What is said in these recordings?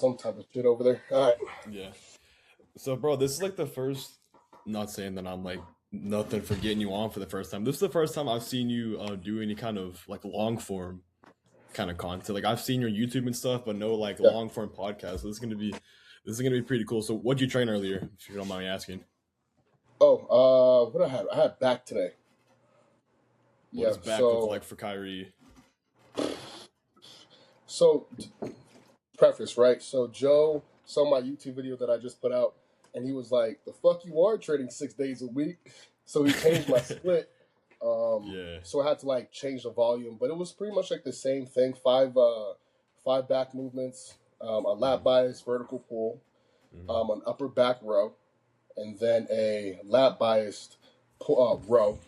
some type of shit over there. All right. Yeah. So, bro, this is like the first. Not saying that I'm like nothing for getting you on for the first time. This is the first time I've seen you do any kind of like long form kind of content. Like I've seen your YouTube and stuff, but no like Yeah. long form podcast. So this is gonna be pretty cool. So, what'd you train earlier? If you don't mind me asking. Oh, what I had? I had back today. What Yeah. does back look So, like for Kyrie? so preface, right? So Joe saw my YouTube video that I just put out, and he was like, "The fuck you are trading 6 days a week." So he changed my split. Yeah. So I had to like change the volume, but it was pretty much like the same thing. Five back movements, a lat Mm-hmm. bias vertical pull, Mm-hmm. an upper back row, and then a lat biased row,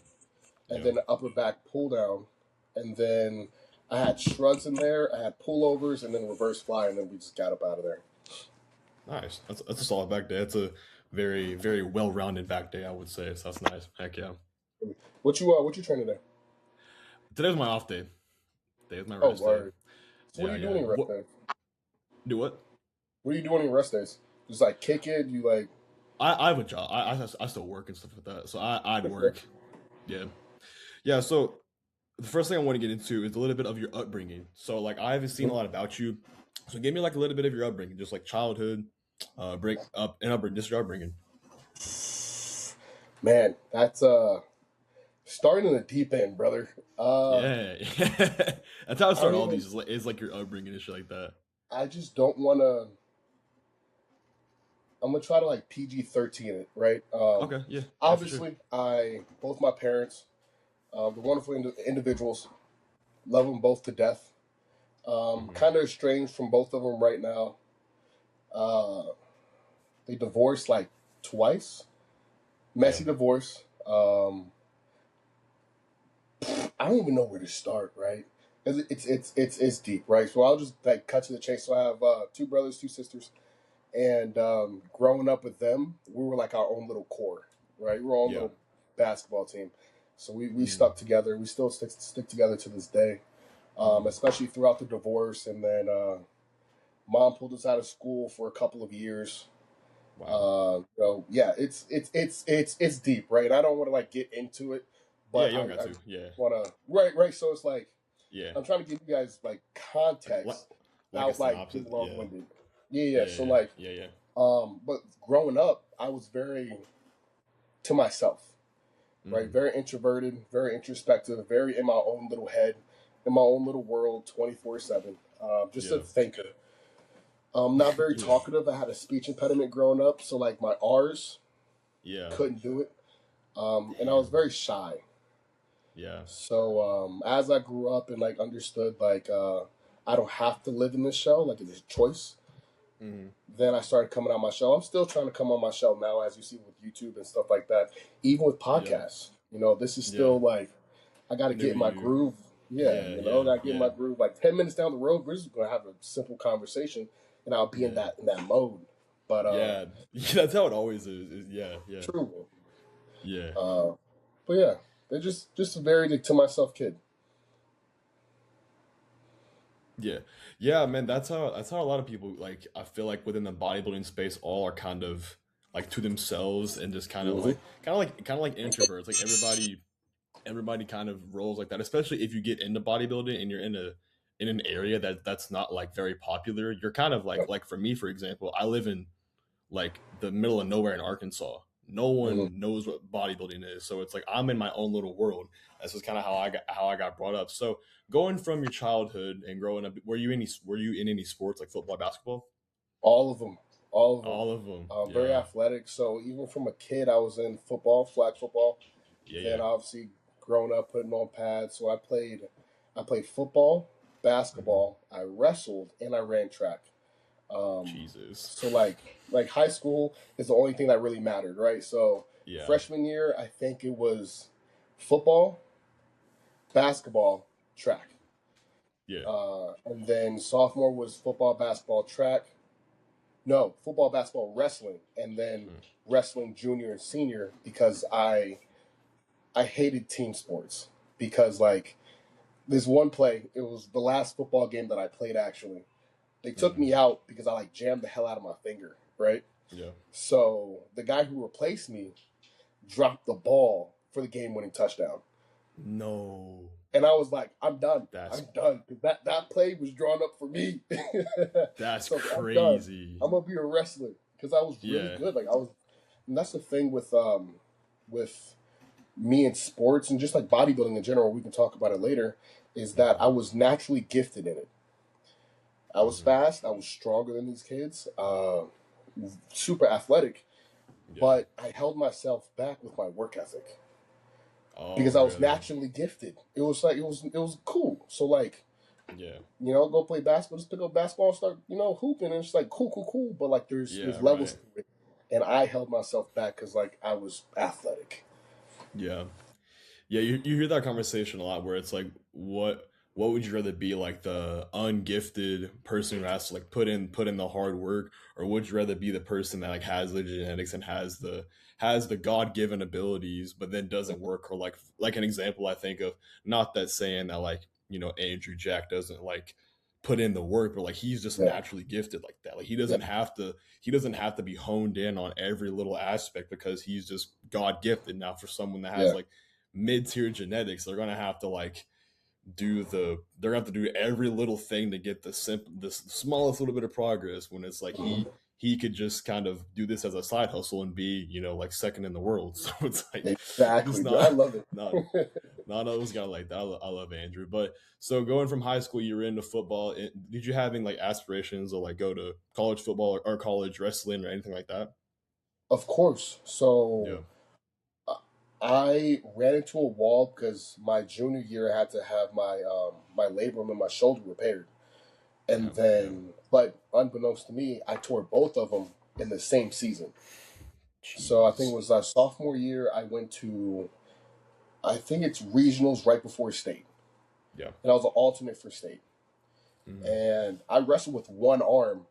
and Yeah. then an upper back pull down, and then I had shrugs in there, I had pullovers, and then reverse fly, and then we just got up out of there. Nice. That's a solid back day. That's a very very well rounded back day, I would say. So that's nice. Heck yeah. What you training today? Today's my off day. Today's my Oh, rest day. word. So what are Yeah, you yeah. doing in rest What days? do what? What are you doing in rest days? Just like kick it? You like? I have a job. I still work and stuff like that. So I'd work. Yeah. Yeah. So the first thing I want to get into is a little bit of your upbringing. So like I haven't seen a lot about you. So give me like a little bit of your upbringing, just like childhood, break up and upbringing, just your upbringing. Man, that's starting in the deep end, brother. Yeah. That's how I I don't start all even. these is like your upbringing and shit like that. I just don't want to. I'm gonna try to like PG-13 it, right? Okay. Yeah. Yeah, for sure. Obviously, I both my parents, the wonderful individuals, love them both to death. Hmm. Kind of estranged from both of them right now. Uh, they divorced like twice, Yeah. messy divorce. I don't even know where to start, right? 'Cause it's deep, right? So I'll just like cut to the chase. So I have two brothers, two sisters, and growing up with them, we were like our own little core, right? We were our own Yeah. little basketball team. So we Mm-hmm. stuck together. We still stick together to this day, Mm-hmm. especially throughout the divorce. And then mom pulled us out of school for a couple of years. Wow. Yeah, it's deep, right? I don't want to like get into it, Yeah, but you don't got I to. Yeah. want to, right. So it's like Yeah. I'm trying to give you guys like Like, context like a without like synopsis. being Yeah. long-winded. Yeah. Yeah. So Yeah. like, Yeah. Yeah. but growing up, I was very to myself, right? Mm-hmm. Very introverted, very introspective, very in my own little head, in my own little world, 24/7. Just a Yeah. thinker. Not very Yeah. talkative. I had a speech impediment growing up, so like my R's Yeah. couldn't do it. And I was Damn. very shy. Yeah. So as I grew up and like understood like I don't have to live in this shell, like it's a choice. Mm-hmm. Then I started coming out my shell. I'm still trying to come on my shell now, as you see with YouTube and stuff like that. Even with Yeah. podcasts, this is Yeah. still like I got to New get to in my you. groove. Yeah, Yeah. I Yeah. got to get in Yeah. my groove. Like 10 minutes down the road, we're just gonna have a simple conversation, and I'll be in Yeah. that mode. But Yeah. That's how it always yeah. Yeah. true. Yeah. Uh, but yeah, they're just a very to myself kid. Yeah. Yeah, man, that's how a lot of people like I feel like within the bodybuilding space all are kind of like to themselves and just Hmm. kind of like introverts. Like everybody kind of rolls like that, especially if you get into bodybuilding and you're in an area that's not like very popular. You're kind of like for me, for example, I live in like the middle of nowhere in Arkansas. No Hmm. one knows what bodybuilding is, so it's like I'm in my own little world. That's just kind of how I got brought up. So going from your childhood and growing up, were you in any sports like football, basketball? All of them, all of them. All of them. Very Yeah, athletic. So even from a kid, I was in football, flag football. yeah, Then yeah. obviously growing up putting on pads. So I played football, Hmm. basketball. I wrestled and I ran track. Um, Jesus. so like high school is the only thing that really mattered, right? So Yeah, freshman year, I think it was football, basketball, track. yeah. And then sophomore was football, basketball, track. No, football, basketball, wrestling, and then Mm. wrestling junior and senior because I hated team sports because like this one play, it was the last football game that I played actually. They took Mm-hmm. me out because I like jammed the hell out of my finger, right? Yeah. So the guy who replaced me dropped the ball for the game-winning touchdown. No. And I was like, I'm done. That's I'm done. Because that play was drawn up for me. that's So I'm done. crazy. I'm gonna be a wrestler. Because I was really Yeah. good. Like I was, and that's the thing with me in sports and just like bodybuilding in general, we can talk about it later, is that Mm-hmm. I was naturally gifted in it. I was Mm-hmm. fast, I was stronger than these kids, super athletic, Yeah. but I held myself back with my work ethic Oh, because I was really? naturally gifted. It was like it was cool. So like, Yeah. go play basketball, just pick up basketball and start, hooping, and it's like cool, cool, cool. But like there's Yeah. levels Right. to it, and I held myself back because like I was athletic. Yeah. Yeah, you hear that conversation a lot where it's like, what would you rather be, like the ungifted person who has to like put in the hard work, or would you rather be the person that like has the genetics and has the God given abilities, but then doesn't work, or like an example I think of, not that saying that like Andrew Jack doesn't like put in the work, but like he's just Yeah, naturally gifted like that. Like yeah, he doesn't have to be honed in on every little aspect because he's just God gifted. Now for someone that has yeah. like mid-tier genetics, they're gonna have to do every little thing to get the smallest little bit of progress, when it's like Mhm. he could just kind of do this as a side hustle and be like second in the world. So it's like it's Exactly, dude. I love not it. not always got like that. I love Andrew. But so going from high school, you were into football. Did you having like aspirations to like go to college football, or college wrestling, or anything like that? Of course. Yeah. So I ran into a wall because my junior year I had to have my labrum and my shoulder repaired, and Damn. Yeah. then but unbeknownst to me, I tore both of them in the same season. So I think it Jeez. was sophomore year. I went to I think it's regionals right before state, Yeah. and I was an alternate for state. Mhm. And I wrestled with one arm,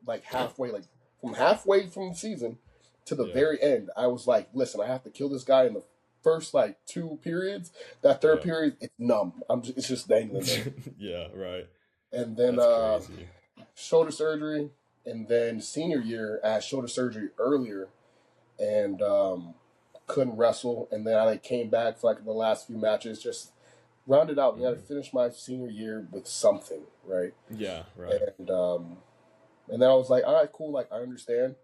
like halfway, like from halfway from the season to the Yeah. very end. I was like, listen, I have to kill this guy in the first like two periods. That third Yeah. period, it's numb. It's just dangling there. Yeah. Right. And then That's crazy. shoulder surgery, and then senior year I had shoulder surgery earlier, and couldn't wrestle. And then I like came back for like the last few matches, just rounded out. And I Mhm. finished my senior year with something, right? Yeah. Right. And then I was like, all right, cool. Like I understand.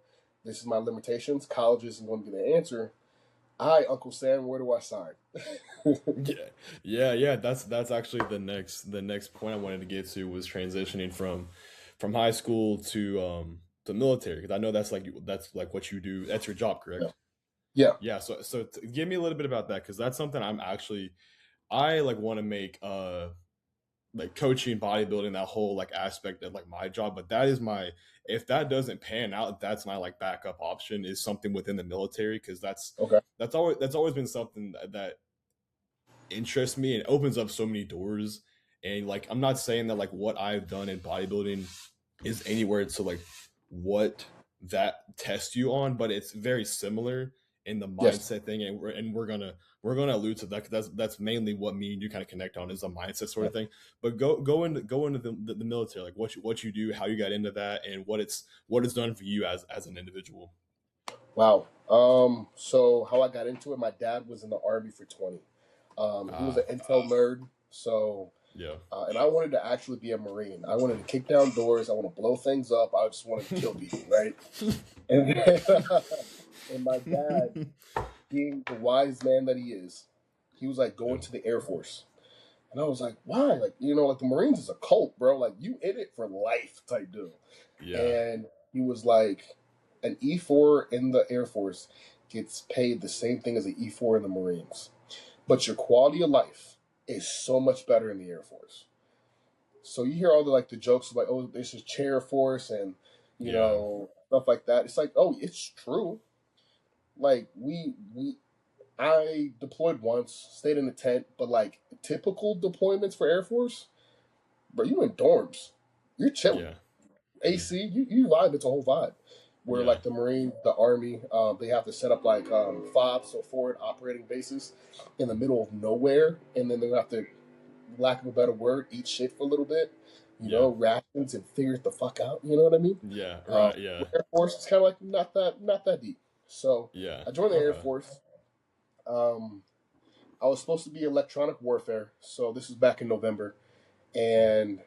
This is my limitations. College isn't going to be the answer. Hi, Uncle Sam. Where do I sign? Yeah, yeah. That's actually the next point I wanted to get to, was transitioning from high school to military, because I know that's like what you do. That's your job, Yeah. correct? Yeah. Yeah. So give me a little bit about that, because that's something I like want to make like coaching, bodybuilding, that whole like aspect of like my job. But that is my if that doesn't pan out, that's my like backup option, is something within the military, because Okay. that's always been something that interests me and opens up so many doors. And like, I'm not saying that like what I've done in bodybuilding is anywhere to like what that tests you on, but it's very similar in the Yes. mindset thing. And we're gonna allude to that, because that's mainly what me and you kind of connect on, is a mindset sort of thing. But go into the military, like what you do, how you got into that, and what it's done for you as an individual. Wow. So how I got into it, my dad was in the army for 20. He was Ah, an intel nerd. So, yeah. and I wanted to actually be a Marine. I wanted to kick down doors. I want to blow things up. I just wanted to kill people, right? And and my dad, being the wise man that he is, he was like Yeah. going to the Air Force. And I was like, why? Like, like the Marines is a cult, bro. Like, you in it for life type deal. Yeah. And he was like, an E4 in the Air Force gets paid the same thing as an E4 in the Marines. But your quality of life is so much better in the Air Force. So you hear all the like the jokes like, oh, this is chair force and Yeah. stuff like that. It's like, oh, it's true. Like we I deployed once, stayed in a tent, but like typical deployments for Air Force, bro, you in dorms. You're chilling. Yeah. Mm. AC, you vibe. It's a whole vibe. Where Yeah. like the Marine, the Army, they have to set up like FOBs, so forward operating bases, in the middle of nowhere, and then they have to, lack of a better word, eat shit for a little bit. Yeah. rations and figure it the fuck out. You know what I mean? Yeah. Right. Yeah. Air Force is kind of like not that deep. So Yeah. I joined the Air Okay. Force. Um, I was supposed to be electronic warfare, so this was back in November, and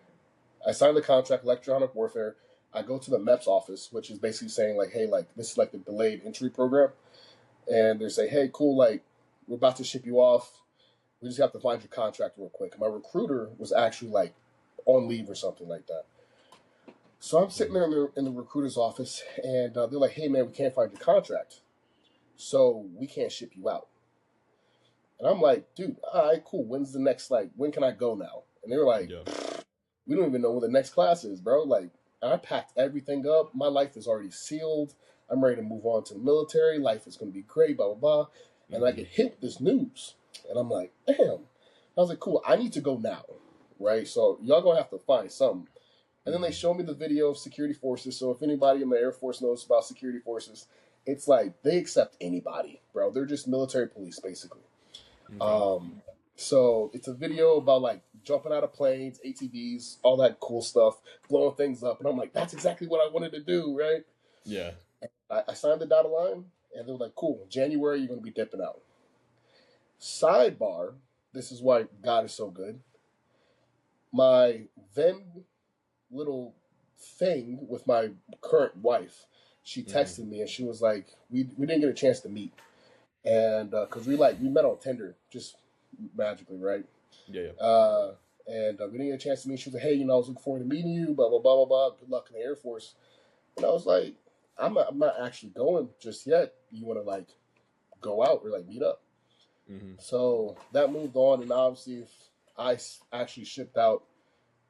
I signed the contract, electronic warfare. I go to the MEPS office, which is basically saying like, hey, like this is like the delayed entry program, and they say, hey, cool, like we're about to ship you off. We just have to find your contract real quick. My recruiter was actually like on leave or something like that. So I'm sitting Mhm. there in the recruiter's office, and they're like, hey, man, we can't find your contract, so we can't ship you out. And I'm like, dude, all right, cool. When's the next, like, when can I go now? And they were like, Yeah. we don't even know when the next class is, bro. Like, I packed everything up. My life is already sealed. I'm ready to move on to the military. Life is going to be great, blah, blah, blah. And I Hmm. get hit with this news. And I'm like, damn. I was like, cool, I need to go now, right? So y'all going to have to find something. And then they Hmm. show me the video of security forces. So if anybody in the Air Force knows about security forces, it's like they accept anybody, bro. They're just military police, basically. Okay. Um, so it's a video about like jumping out of planes, ATVs, all that cool stuff, blowing things up, and I'm like, that's exactly what I wanted to do, right? Yeah. I signed the dotted line, and they were like, cool, January you're going to be dipping out. Sidebar: this is why God is so good. My then little thing with my current wife, she Hmm. texted me and she was like, we didn't get a chance to meet, and because we met on Tinder just magically, right? Yeah. Yeah. Uh, and we didn't get a chance to meet. She was like, hey, I was looking forward to meeting you, blah, blah, blah, blah, blah. Good luck in the Air Force. And I was like, I'm not actually going just yet. You want to, like, go out or, like, meet up? Hmm. So that moved on. And obviously, if I actually shipped out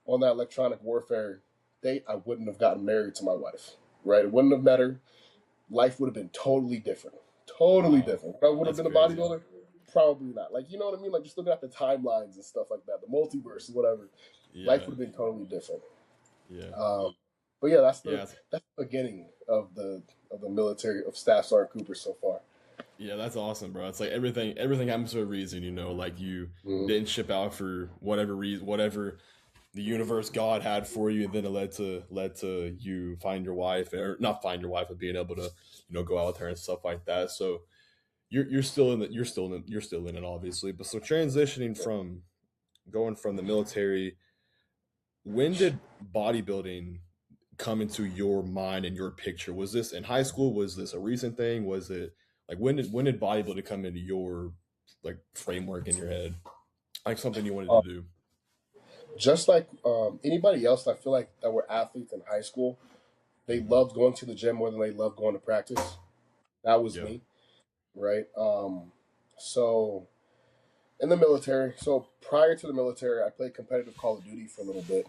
on that electronic warfare date, I wouldn't have gotten married to my wife, right? It wouldn't have met her. Life would have been totally different. Totally Wow. different. If I would have That's been a crazy. bodybuilder, probably not. Like, you know what I mean? Like, just looking at the timelines and stuff like that, the multiverse, whatever. Life Yeah. would have been totally different. Yeah. Um, but yeah, that's the Yeah. that's the beginning of the military of Staff Sergeant Cooper so far. Yeah, that's awesome, bro. It's like everything happens for a reason, you know. Like you Mm-hmm. didn't ship out for whatever reason, whatever the universe God had for you, and then it led to you find your wife, or not find your wife, but being able to go out with her and stuff like that. So you're still in you're still in it, obviously. But so transitioning from going from the military, when did bodybuilding come into your mind and your picture? Was this in high school? Was this a recent thing? Was it like when did bodybuilding come into your like framework in your head? Like something you wanted to Uh, do? just like anybody else, I feel like that were athletes in high school. They Hmm. loved going to the gym more than they loved going to practice. That was Yeah. me, right? So in the military. So prior to the military, I played competitive Call of Duty for a little bit.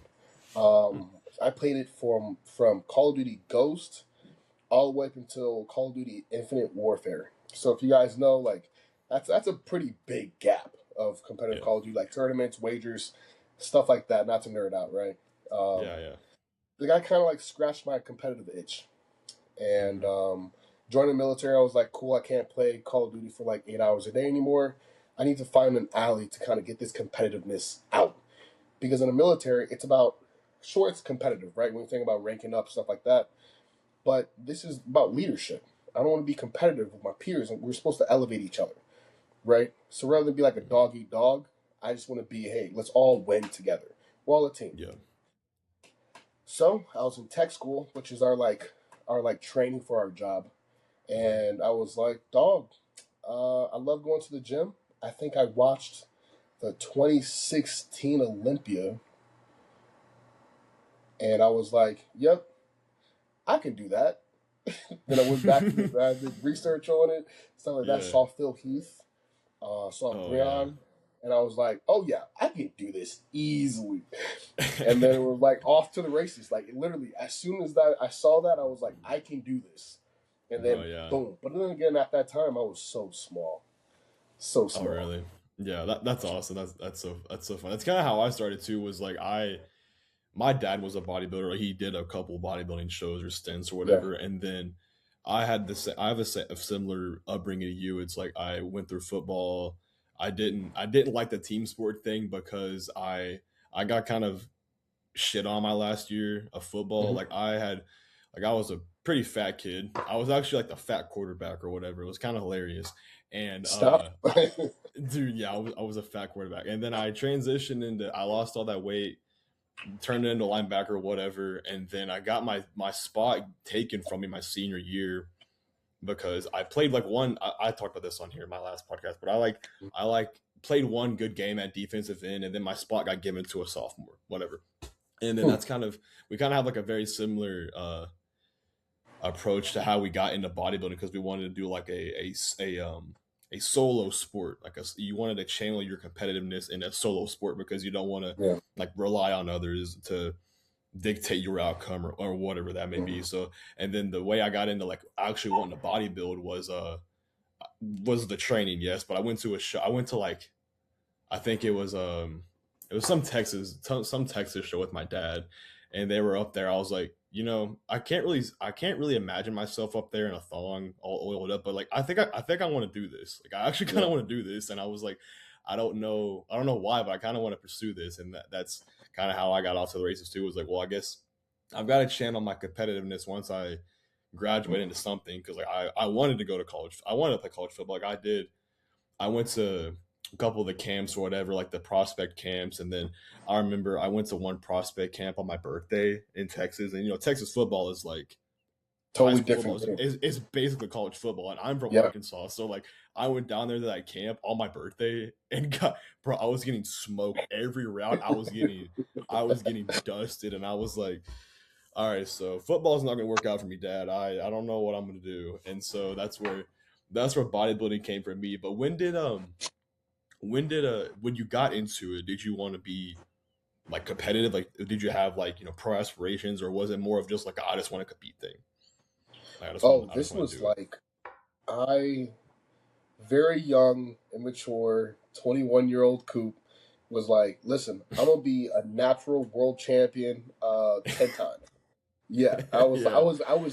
Hmm. I played it from Call of Duty Ghost all the way up until Call of Duty Infinite Warfare. So if you guys know, like that's a pretty big gap of competitive Yeah. Call of Duty, like tournaments, wagers, stuff like that. Not to nerd out, right? Yeah. Yeah. The guy kind of like scratched my competitive itch, and Hmm. joining the military, I was like, cool, I can't play Call of Duty for like 8 hours a day anymore. I need to find an alley to kind of get this competitiveness out. Because in the military, it's about, sure, it's competitive, right? When you think about ranking up, stuff like that. But this is about leadership. I don't want to be competitive with my peers, and we're supposed to elevate each other, right? So rather than be like a Hmm. dog eat dog, I just want to be, hey, let's all win together. We're all a team. Yeah. So I was in tech school, which is our training for our job. Hmm. And I was like, dog, I love going to the gym. I think I watched the 2016 Olympia, and I was like, yep, I can do that. Then I went back to I did research on it, stuff like that. Yeah. Saw Phil Heath, saw Oh yeah. Brian, and I was like, oh yeah, I can do this easily. And then it was like off to the races. Like literally, as soon as that I saw that, I was like, I can do this. And Oh then yeah. boom. But then again, at that time, I was so small, so Oh small. really? Yeah. That's awesome. That's so fun. That's kind of how I started too. Was like my dad was a bodybuilder. Like, he did a couple bodybuilding shows or stints or Yeah. whatever, and then I have a similar upbringing to you. It's like I went through football. I didn't like the team sport thing because I got kind of shit on my last year of football. Like I was a pretty fat kid. I was actually like the fat quarterback or whatever. It was kind of hilarious. And Stop. dude, yeah, I was a fat quarterback. And then I transitioned into I lost all that weight, turned into linebacker or whatever, and then I got my spot taken from me my senior year because I played like one. I talked about this on here in my last podcast, but I played one good game at defensive end, and then my spot got given to a sophomore, whatever. And then that's kind of we kind of have like a very similar approach to how we got into bodybuilding because we wanted to do like a solo sport. Like you wanted to channel your competitiveness in a solo sport because you don't want to Yeah. like rely on others to dictate your outcome or whatever that may be. So, and then the way I got into like actually wanting to bodybuild was the training, yes. But I went to a show. I went to like I think it was some Texas show with my dad, and they were up there. I was like, I can't really imagine myself up there in a thong all oiled up, but like I think I want to do this. Like I actually kind of Yeah. want to do this, and I was like, I don't know why, but I kind of want to pursue this, and that's kind of how I got off to the races too. Was like, well, I guess I've got to channel my competitiveness once I graduate into something because like I wanted to go to college. I wanted to play college football. Like I did. I went to a couple of the camps or whatever, like the prospect camps, and then I remember I went to one prospect camp on my birthday in Texas, and Texas football is like high Totally school football different game. is basically college football, and I'm from Yeah. Arkansas, so like I went down there to that camp on my birthday and got bro, I was getting smoked every round. I was getting dusted, and I was like, all right, so football's not going to work out for me, Dad. I don't know what I'm going to do, and so that's where bodybuilding came for me. But when you got into it, did you want to be like competitive? Like, did you have like pro aspirations, or was it more of just like I just want to compete thing? Like, Oh, I just this want to was do it. like I very young, immature, 21-year-old Coop was like, listen, I'm gonna be a natural world champion 10 times. Yeah, Yeah, I was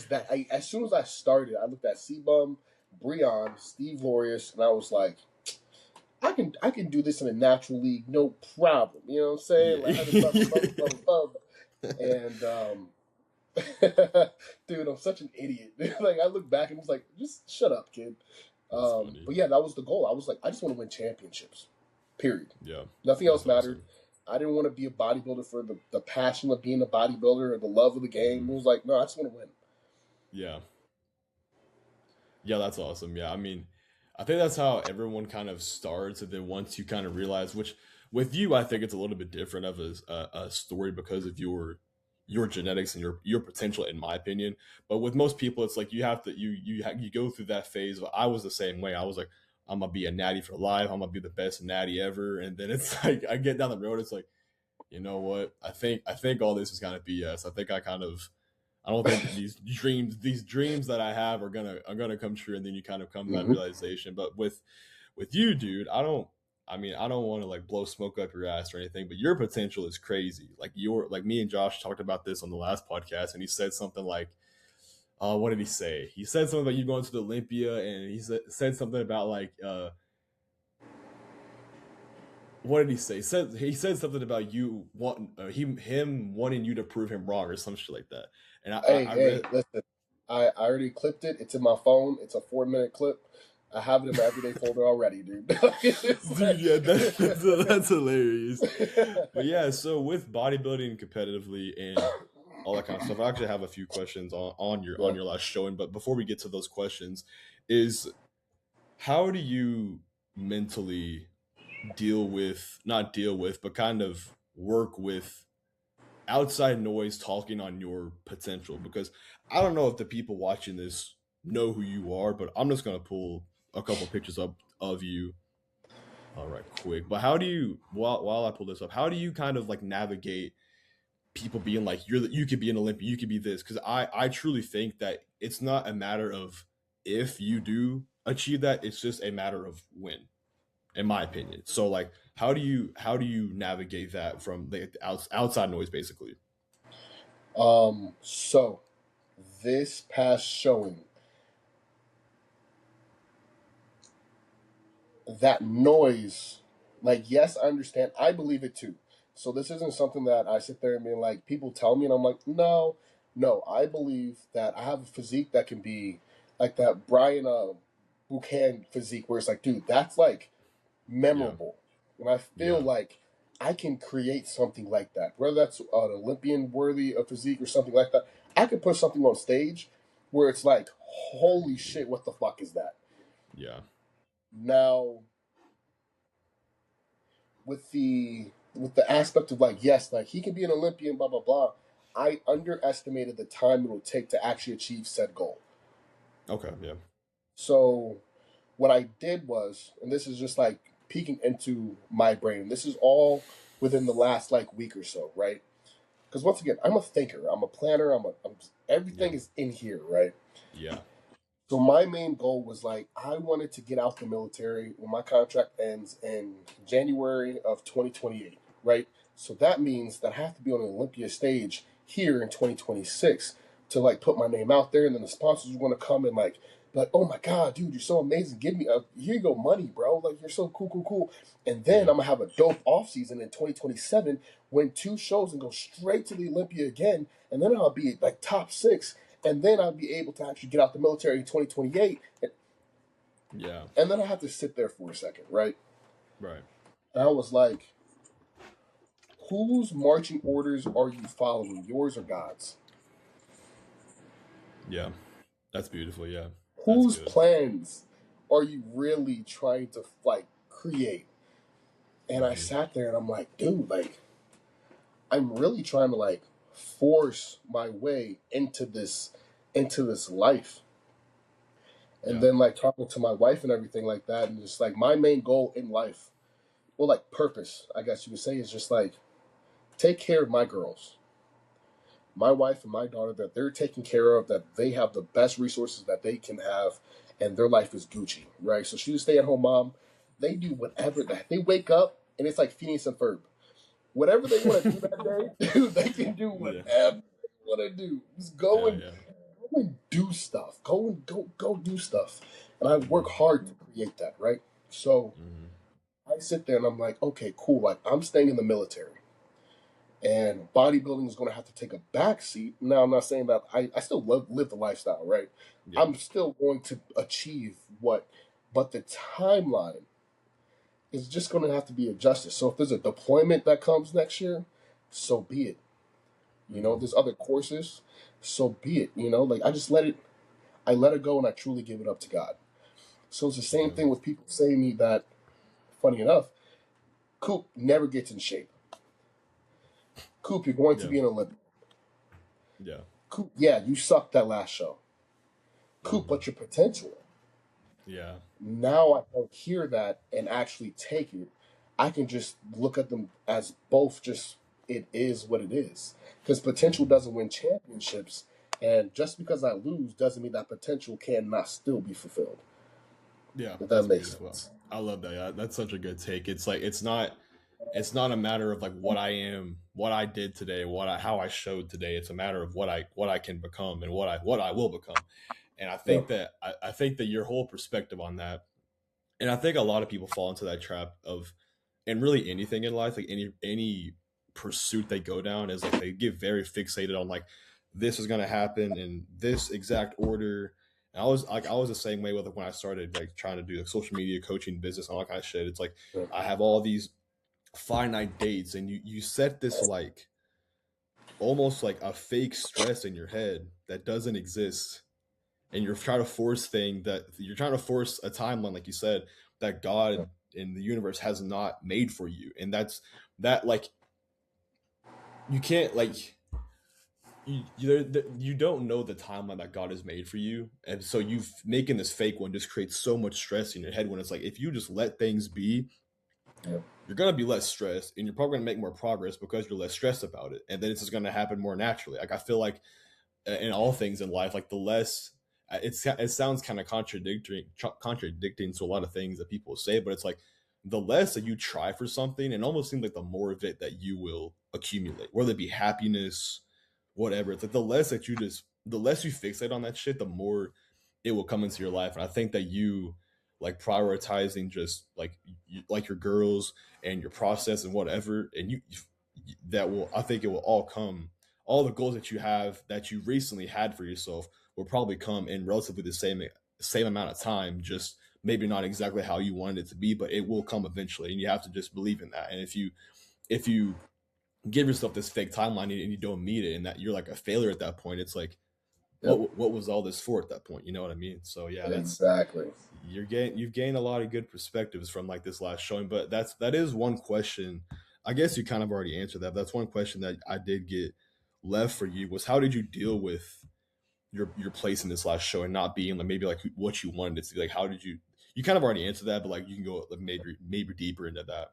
that as soon as I started, I looked at C-Bum, Breon, Steve Lorius, and I was like, I can do this in a natural league, no problem. You know what I'm saying? Like I just blah, and dude, I'm such an idiot. Like I look back and was like, just shut up, kid. that's funny. But yeah, that was the goal. I was like, I just want to win championships. Period. Yeah, Nothing else that's mattered. awesome. I didn't want to be a bodybuilder for the passion of being a bodybuilder or the love of the game. It was like, no, I just want to win. Yeah, yeah, that's awesome. Yeah, I mean, I think that's how everyone kind of starts, and then once you kind of realize, which with you, I think it's a little bit different of a story because of your genetics and your potential, in my opinion. But with most people, it's like you have to you go through that phase. I was the same way. I was like, I'm gonna be a natty for life. I'm gonna be the best natty ever. And then it's like I get down the road. It's like, you know what? I think all this is kind of BS. I think I don't think these dreams that I have are gonna come true, and then you kind of come to that Mm-hmm. realization. But with you, dude, I don't. I mean, I don't want to like blow smoke up your ass or anything, but your potential is crazy. Like me and Josh talked about this on the last podcast, and he said something like, what did he say? He said something about you going to the Olympia, and he said something about like, what did he say? He said something about you want him wanting you to prove him wrong or some shit like that. And I Hey, read, listen. I already clipped it. It's in my phone. It's a 4 minute clip. I have it in my everyday folder already, dude. It's dude, like, yeah, that's hilarious. But yeah, so with bodybuilding competitively and all that kind of stuff, I actually have a few questions on yeah. your last showing. But before we get to those questions, is how do you mentally not deal with, but kind of work with outside noise talking on your potential? Because I don't know if the people watching this know who you are, but I'm just gonna pull a couple pictures up of you all right quick. But how do you while I pull this up, how do you kind of like navigate people being like you could be an Olympian, you could be this? Because I truly think that it's not a matter of if you do achieve that, it's just a matter of when, in my opinion. So like how do you navigate that from the outside noise basically? So this past showing, that noise, like, yes, I understand. I believe it too. So this isn't something that I sit there and be like, people tell me, and I'm like, no, no. I believe that I have a physique that can be like that Brian Buchanan physique, where it's like, dude, that's like Yeah. memorable, and I feel Yeah. like I can create something like that, whether that's an Olympian worthy of physique or something like that. I could put something on stage where it's like, holy shit, what the fuck is that? Yeah. Now, with the aspect of like, yes, like he can be an Olympian, blah blah blah. I underestimated the time it will take to actually achieve said goal. Okay. Yeah. So what I did was, and this is just like peeking into my brain. This is all within the last like week or so, right? Because once again, I'm a thinker, I'm a planner, everything Yeah. is in here, right? Yeah. So my main goal was like I wanted to get out the military when my contract ends in January of 2028, right? So that means that I have to be on an Olympia stage here in 2026 to like put my name out there, and then the sponsors want to come and like, oh my god, dude, you're so amazing. Give me here you go money, bro. Like you're so cool, cool, cool. And then Yeah. I'm gonna have a dope off season in 2027, win two shows and go straight to the Olympia again, and then I'll be like top six, and then I'll be able to actually get out the military in 2028, Yeah. and then I have to sit there for a second, right? Right. And I was like, whose marching orders are you following, yours or God's? Yeah. That's beautiful. Yeah. That's Whose good. plans are you really trying to like create? And I Hmm. sat there and I'm like, dude, like I'm really trying to like force my way into this life. And Yeah. then like talking to my wife and everything like that, and just like my main goal in life, well, like purpose, I guess you could say, is just like take care of my girls, my wife and my daughter, that they're taken care of, that they have the best resources that they can have, and their life is Gucci, right? So she's a stay at home mom. They do whatever that they wake up, and it's like Phineas and Ferb. Whatever they want to do that day, dude, they can do Yeah. whatever they want to do. Just Yeah. Yeah. go and do stuff. Go do stuff. And I work Hmm. hard to create that, right? So Hmm. I sit there and I'm like, okay, cool. Like I'm staying in the military, and bodybuilding is going to have to take a back seat. Now, I'm not saying that I still live the lifestyle, right? Yeah. I'm still going to achieve what, but the timeline is just going to have to be adjusted. So if there's a deployment that comes next year, so be it. You know, if Hmm. there's other courses, so be it. You know, like I let it go, and I truly give it up to God. So it's the same Yeah. thing with people saying to me that, funny enough, Coop never gets in shape. Coop, you're going to Yeah. be an Olympic. Yeah. Coop, yeah, you sucked that last show. Coop, Hmm. but your potential. Yeah. Now I don't hear that and actually take it. I can just look at them as both just it is what it is. Because potential Hmm. doesn't win championships, and just because I lose doesn't mean that potential cannot still be fulfilled. Yeah. If that That's makes beautiful. sense. I love that. Yeah, that's such a good take. It's like it's not a matter of like what I am, what I did today, how I showed today. It's a matter of what I can become and what I will become. And Yeah. I think that your whole perspective on that, and I think a lot of people fall into that trap of, and really anything in life, like any pursuit they go down, is like they get very fixated on like this is gonna happen in this exact order. And I was the same way with it when I started like trying to do like social media coaching business and all that kind of shit. It's like Yeah. I have all these finite dates, and you set this like almost like a fake stress in your head that doesn't exist, and you're trying to force a timeline, like you said, that Yeah. God in the universe has not made for you. And that like you can't like you don't know the timeline that God has made for you, and so you making this fake one just creates so much stress in your head, when it's like if you just let things be, Yeah. you're gonna be less stressed, and you're probably gonna make more progress because you're less stressed about it, and then it's just gonna happen more naturally. Like I feel like in all things in life, like the less it sounds kind of contradicting to a lot of things that people say, but it's like the less that you try for something, and almost seems like the more of it that you will accumulate, whether it be happiness, whatever. It's like the less you fixate on that shit, the more it will come into your life. And I think that you like prioritizing just like like your girls and your process and whatever, and that will, I think it will all come, all the goals that you have that you recently had for yourself will probably come in relatively the same amount of time, just maybe not exactly how you wanted it to be, but it will come eventually, and you have to just believe in that. And if you give yourself this fake timeline and you don't meet it, and that you're like a failure at that point, it's like, Yep. what was all this for at that point? You know what I mean? So yeah, that's, Exactly. you've gained a lot of good perspectives from like this last showing. But that is one question. I guess you kind of already answered that. But that's one question that I did get left for you, was how did you deal with your place in this last show and not being like maybe like what you wanted it to be? Like how did you kind of already answered that, but like you can go like maybe deeper into that.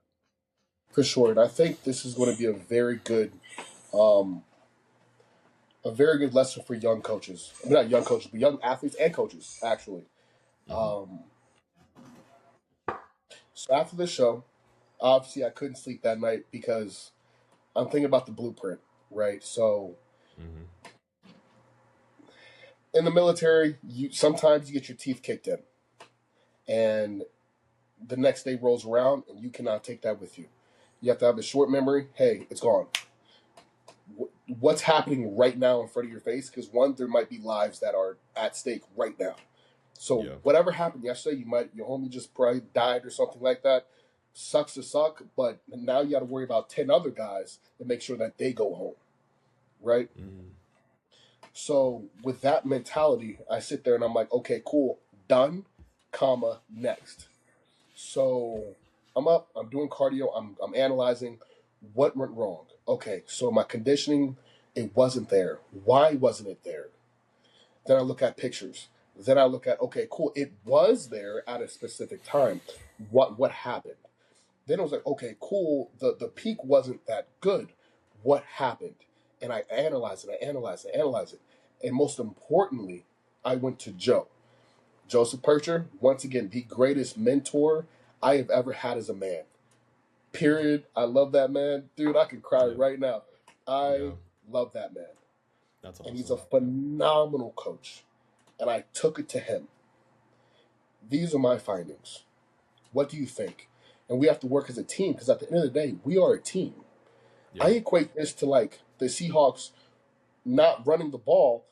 For sure. And I think this is going to be um, a very good lesson for young coaches. I mean, not young coaches, but young athletes and coaches, actually. Hmm. Um, so after the show, obviously I couldn't sleep that night because I'm thinking about the blueprint, right? So Hmm. in the military, you sometimes you get your teeth kicked in, and the next day rolls around, and you cannot take that with you. You have to have a short memory. Hey, it's gone. What's happening right now in front of your face? Because one, there might be lives that are at stake right now. So Yeah. whatever happened yesterday, your homie just probably died or something like that. Sucks to suck, but now you got to worry about 10 other guys to make sure that they go home, right? Hmm. So with that mentality, I sit there and I'm like, okay, cool, done, comma, next. So I'm up, I'm doing cardio, I'm analyzing what went wrong. Okay, so my conditioning, it wasn't there. Why wasn't it there? Then I look at pictures. Then I look at, okay, cool, it was there at a specific time. What happened? Then I was like, okay, cool, the peak wasn't that good. What happened? And I analyzed it, I analyzed it, I analyzed it. And most importantly, I went to Joe. Joseph Percher, once again, the greatest mentor I have ever had as a man. Period. I love that man. Dude, I can cry Yeah. right now. Yeah. I love that man. That's And he's a awesome. phenomenal coach. And I took it to him. These are my findings. What do you think? And we have to work as a team because at the end of the day, we are a team. I Yeah. equate this to like the Seahawks not running the ball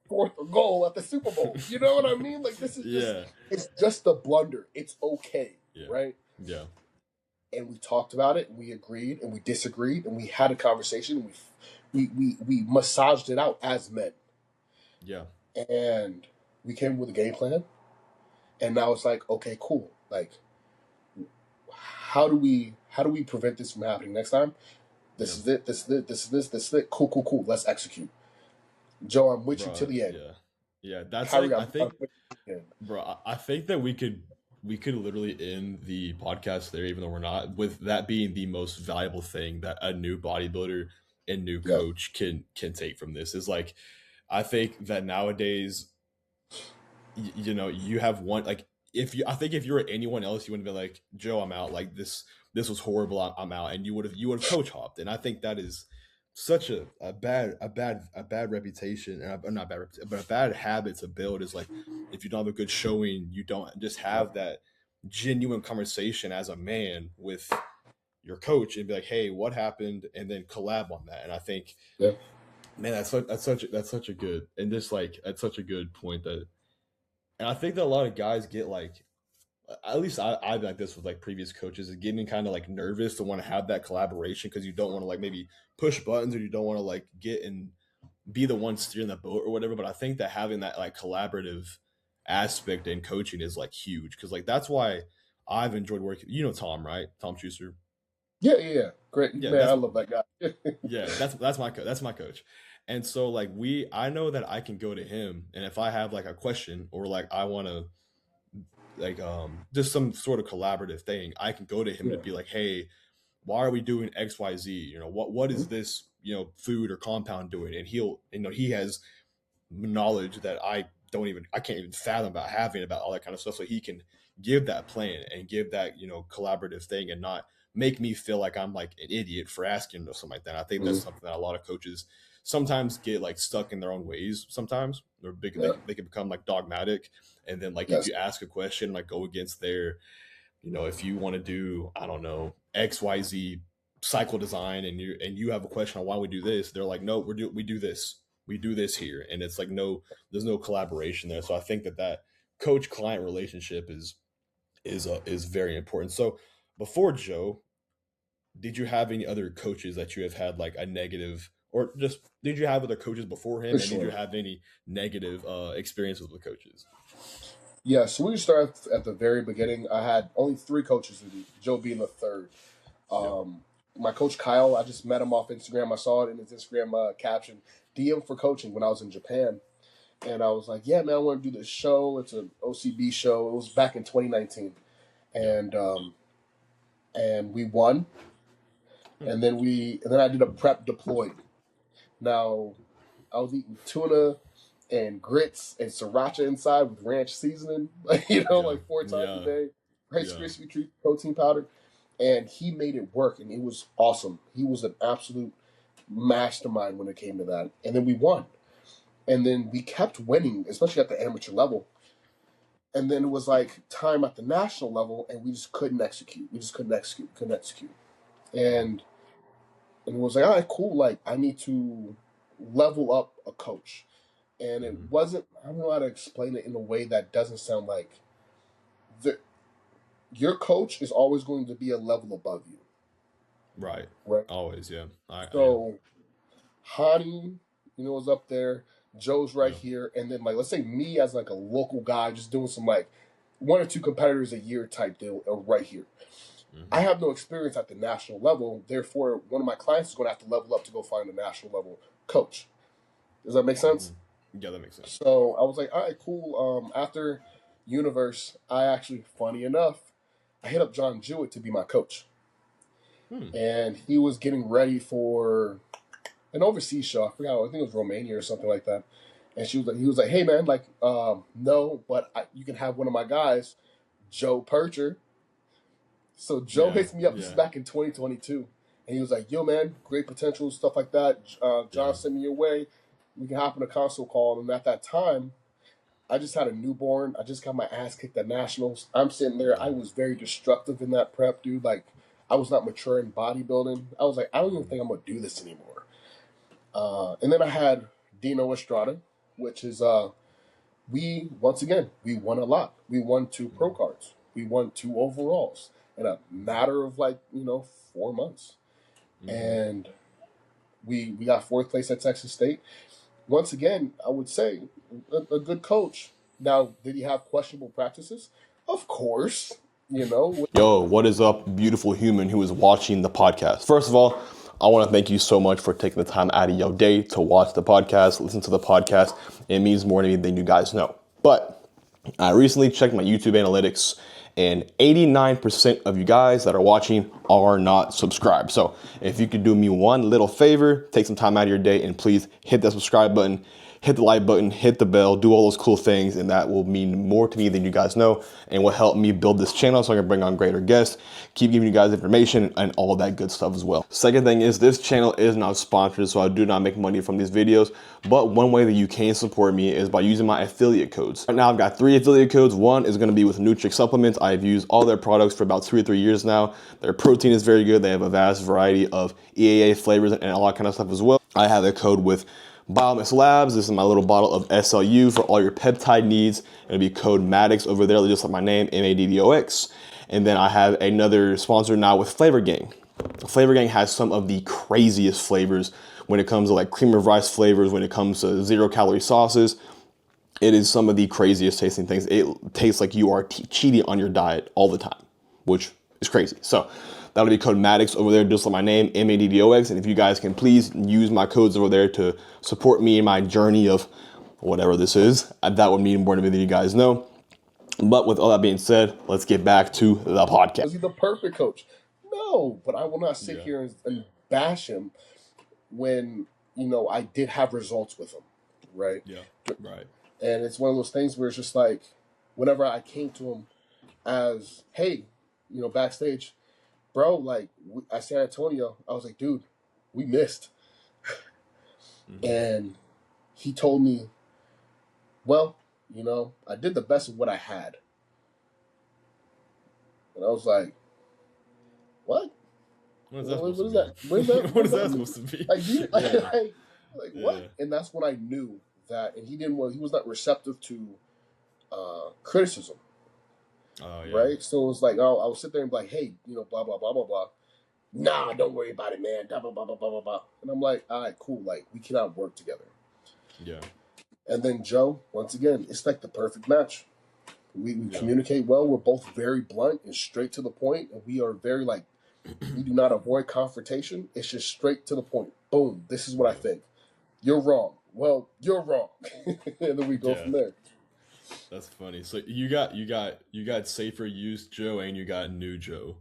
fourth goal at the Super Bowl. You know what I mean? Like this is just Yeah. it's just a blunder. It's okay, Yeah. right? Yeah. And we talked about it, and we agreed, and we disagreed, and we had a conversation. And we massaged it out as men, Yeah. and we came with a game plan. And now it's like, okay, cool. Like, how do we prevent this from happening next time? Yeah. This is it. This is it. This is this. This is it. Cool, cool, cool. Let's execute. Joe, I'm with you to Bro, the end. yeah. Yeah. That's Kyrie, like, I I'm think, with you to the end. bro, I think that we could literally end the podcast there, even though we're not, with that being the most valuable thing that a new bodybuilder and new Yes. coach can take from this is like, I think that nowadays, you have one, like, if you I think if you were anyone else, you would have been like, Joe, I'm out. Like this was horrible. I'm out, and you would have coach hopped. And I think that is such a bad reputation, and not bad reputation, but a bad habit to build. Is like, if you don't have a good showing, you don't just have that genuine conversation as a man with your coach and be like, hey, what happened, and then collab on that. And I think, Yeah. man, that's such a good, and just like that's such a good point. That And I think that a lot of guys get like, at least I've been like this with like previous coaches, is getting kind of like nervous to want to have that collaboration because you don't want to like maybe push buttons, or you don't want to like get and be the one steering the boat or whatever. But I think that having that like collaborative aspect in coaching is like huge, because like that's why I've enjoyed working. Tom, right? Tom Schuster. Yeah, yeah, yeah. Great. Yeah, Man, I love that guy. yeah, that's my coach. And so like I know that I can go to him, and if I have like a question, or like I want to like just some sort of collaborative thing, I can go to him to Yeah. be like, hey, why are we doing XYZ? What is Mhm. this, food or compound doing? And he has knowledge that I can't even fathom about having, about all that kind of stuff. So he can give that plan and give that, collaborative thing, and not make me feel like I'm like an idiot for asking or something like that. I think that's Mhm. something that a lot of coaches sometimes get like stuck in their own ways. Sometimes they're big, Yeah. they can become like dogmatic. And then like if Yes. you ask a question, like go against their, if you want to do, I don't know, XYZ cycle design, and you have a question on why we do this, they're like, no, we do this here, and it's like, no, there's no collaboration there. So I think that coach client relationship is very important. So before Joe, did you have any other coaches that you have had like a negative, or just did you have other coaches before For him, and did you sure. have any negative experiences with coaches? Yeah, so we start at the very beginning. I had only three coaches, Joe being the third. Yeah, My coach Kyle, I just met him off Instagram. I saw it in his Instagram caption, DM for coaching when I was in Japan. And I was like, yeah, man, I want to do this show. It's an OCB show. It was back in 2019. yeah. And we won. Hmm. And then I did a prep deployed. Now, I was eating tuna and grits and sriracha inside with ranch seasoning, Yeah, like four times a yeah, day. Rice yeah. Krispie treat, protein powder, and he made it work, and it was awesome. He was an absolute mastermind when it came to that. And then we won, and then we kept winning, especially at the amateur level. And then it was like time at the national level, and we just couldn't execute. We just couldn't execute. Mhm, And it was like, all right, cool. Like I need to level up a coach. And it mhm. wasn't, I don't know how to explain it in a way that doesn't sound like the, your coach is always going to be a level above you, Right. right? Always, yeah. Yeah, So Hani, was up there, Joe's right yeah. here, and then like let's say me as like a local guy just doing some like one or two competitors a year type deal right here. I Hmm. have no experience at the national level, therefore one of my clients is going to have to level up to go find a national level coach. Does that make sense? Hmm. Yeah, that makes sense. So I was like, all right, cool. After Universe, I actually, funny enough, I hit up John Jewett to be my coach. Hmm. And he was getting ready for an overseas show. I forgot, I think it was Romania or something like that. And he was like, hey man, like, no, but you can have one of my guys, Joe Percher. So Joe Yeah, hits me up. This is yeah, back in 2022. And he was like, yo man, great potential, stuff like that. yeah. John sent me your way. We can hop on a console call. And at that time, I just had a newborn. I just got my ass kicked at nationals. I'm sitting there. I Yeah. was very destructive in that prep, dude. Like, I was not mature in bodybuilding. I was like, I don't even Hmm. think I'm gonna do this anymore. And then I had Dino Estrada, which is we once again we won a lot. We won two pro Hmm. cards. We won two overalls in a matter of like 4 months, Hmm. and we got fourth place at Texas State. Once again, I would say a good coach. Now, did he have questionable practices? Of course, Yo, what is up, beautiful human who is watching the podcast? First of all, I want to thank you so much for taking the time out of your day to watch the podcast, listen to the podcast. It means more to me than you guys know. But I recently checked my YouTube analytics, and 89% of you guys that are watching are not subscribed. So if you could do me one little favor, take some time out of your day and please hit that subscribe button, hit the like button, hit the bell, do all those cool things, and that will mean more to me than you guys know and will help me build this channel so I can bring on greater guests, keep giving you guys information and all that good stuff as well. Second thing is, this channel is not sponsored, so I do not make money from these videos, but one way that you can support me is by using my affiliate codes. Right now I've got 3 affiliate codes. One is going to be with Nutrix Supplements. I've used all their products for about 2 or 3 years now. Their protein is very good. They have a vast variety of EAA flavors and all that kind of stuff as well. I have a code with Biomix Labs. This is my little bottle of SLU for all your peptide needs. It'll be code Maddox over there, just like my name, MADDOX. And then I have another sponsor now with Flavor Gang. Flavor Gang has some of the craziest flavors when it comes to like cream of rice flavors, when it comes to 0-calorie sauces. It is some of the craziest tasting things. It tastes like you are cheating on your diet all the time, which is crazy. So that'll be code Maddox over there, just like my name, MADDOX. And if you guys can please use my codes over there to support me in my journey of whatever this is, that would mean more to me than you guys know. But with all that being said, let's get back to the podcast. was he the perfect coach? No, but I will not sit Yeah, here and bash him when I did have results with him, right? yeah, right. And it's one of those things where it's just like, whenever I came to him as, hey, backstage, bro, like at San Antonio, I was like, dude, we missed, Hmm. and he told me, well, I did the best of what I had. And I was like, what? What is that What supposed to is mean? that? What What does is that that mean? supposed to be? Like, do you Yeah, like yeah. what? And that's when I knew that, and he was not receptive to criticism, Oh yeah, right? So it was like, oh, I would sit there and be like, hey, blah blah blah blah blah. Nah, don't worry about it, man. Blah blah blah blah blah blah blah. And I'm like, all right, cool. Like, we cannot work together. yeah, And then Joe, once again, it's like the perfect match. We yeah, communicate well. We're both very blunt and straight to the point, and we are very like we do not avoid confrontation. It's just straight to the point. Boom. This is what I yeah, think. You're wrong. Well, you're wrong, and then we go yeah. from there. That's funny. So you got safer used Joe and you got new Joe.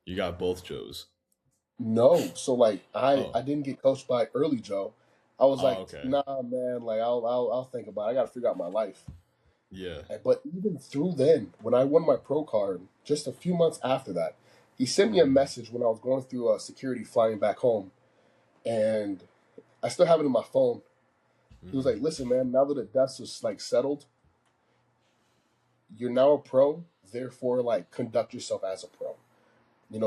You got both Joes. No, so like I Oh, didn't get coached by early Joe. I was oh, like, okay. nah, man. Like I'll think about it. I got to figure out my life. Yeah. But even through then, when I won my pro card, just a few months after that, he sent me a Mm-hmm. message when I was going through security flying back home, and I still have it in my phone. He was Mm-hmm. like, "Listen, man, now that the dust is like settled, you're now a pro. Therefore, like conduct yourself as a pro.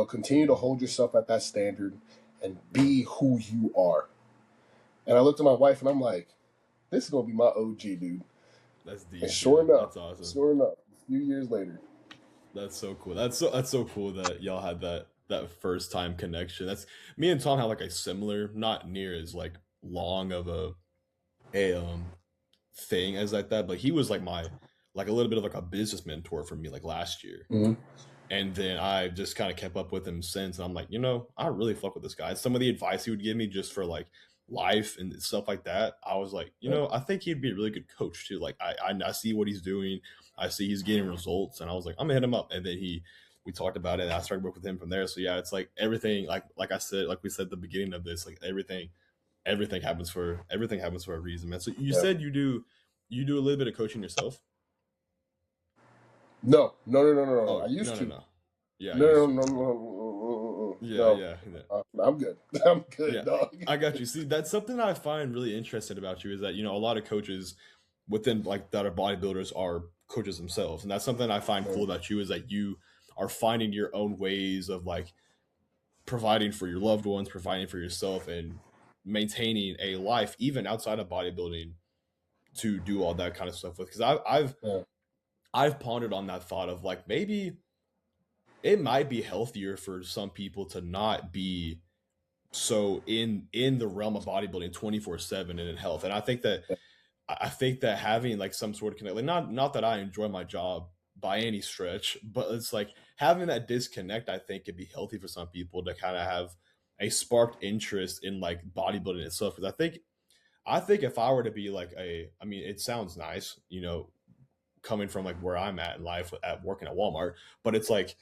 Continue to hold yourself at that standard and be who you are." And I looked at my wife and I'm like, "This is gonna be my OG, dude." That's And deep. Yeah, that's awesome. sure enough, a few years later, That's so cool. That's so cool that y'all had that first time connection. That's me and Tom have like a similar, not near as like long of a thing as like that, but he was like my like a little bit of like a business mentor for me like last year. mm-hmm. And then I just kind of kept up with him since. And I'm like, I really fuck with this guy. Some of the advice he would give me just for like life and stuff like that, I was like, Yeah. I think he'd be a really good coach too. Like I see what he's doing. I see he's getting results. And I was like, I'm gonna hit him up. And then we talked about it and I started working with him from there. So yeah, it's like everything, like I said, like we said at the beginning of this, like everything happens for a reason, man. So you Yeah. said you do a little bit of coaching yourself. No, no, no, no, no, no. I Oh, used no, no, to. no. Yeah, I No, used no, to. no, no, no, Yeah, no. yeah, yeah. I'm good. I'm good, Yeah, dog. I got you. See, that's something that I find really interesting about you is that a lot of coaches within like that are bodybuilders are coaches themselves, and that's something I find cool about you is that you are finding your own ways of like providing for your loved ones, providing for yourself, and maintaining a life even outside of bodybuilding to do all that kind of stuff with. Because I've Yeah, I've pondered on that thought of like maybe it might be healthier for some people to not be so in the realm of bodybuilding 24/7 and in health. And I think that having like some sort of connect, like not that I enjoy my job by any stretch, but it's like having that disconnect I think could be healthy for some people to kind of have a sparked interest in like bodybuilding itself. Because I think if I were to be like I mean it sounds nice, coming from like where I'm at in life at working at Walmart, but it's like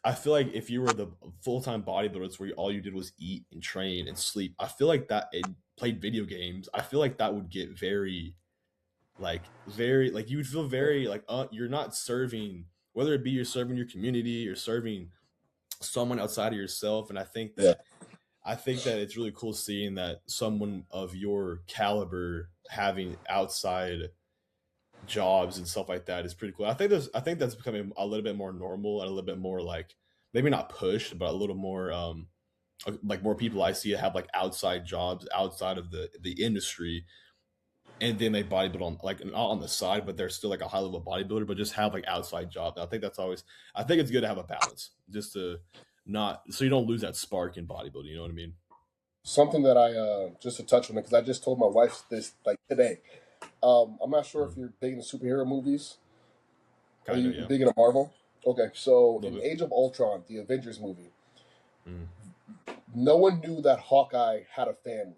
I feel like if you were the full time bodybuilder, where all you did was eat and train and sleep, I feel like that and played video games. I feel like that would get very like you would feel yeah, very like you're not serving, whether it be you're serving your community or serving someone outside of yourself. And yeah. I think that it's really cool seeing that someone of your caliber having outside jobs and stuff like that is pretty cool. I think that's becoming a little bit more normal and a little bit more like maybe not pushed, but a little more like more people I see have like outside jobs outside of the industry, and then they bodybuild on like not on the side, but they're still like a high level bodybuilder, but just have like outside job. And I think it's good to have a balance, just to not so you don't lose that spark in bodybuilding. You know what I mean? Something that I just to touch on it because I just told my wife this like today. I'm not sure if Mm. you're big into superhero movies. Are Kind you of, yeah, big into Marvel? Okay, a so little in bit. Age of Ultron, the Avengers movie, Mm. no one knew that Hawkeye had a family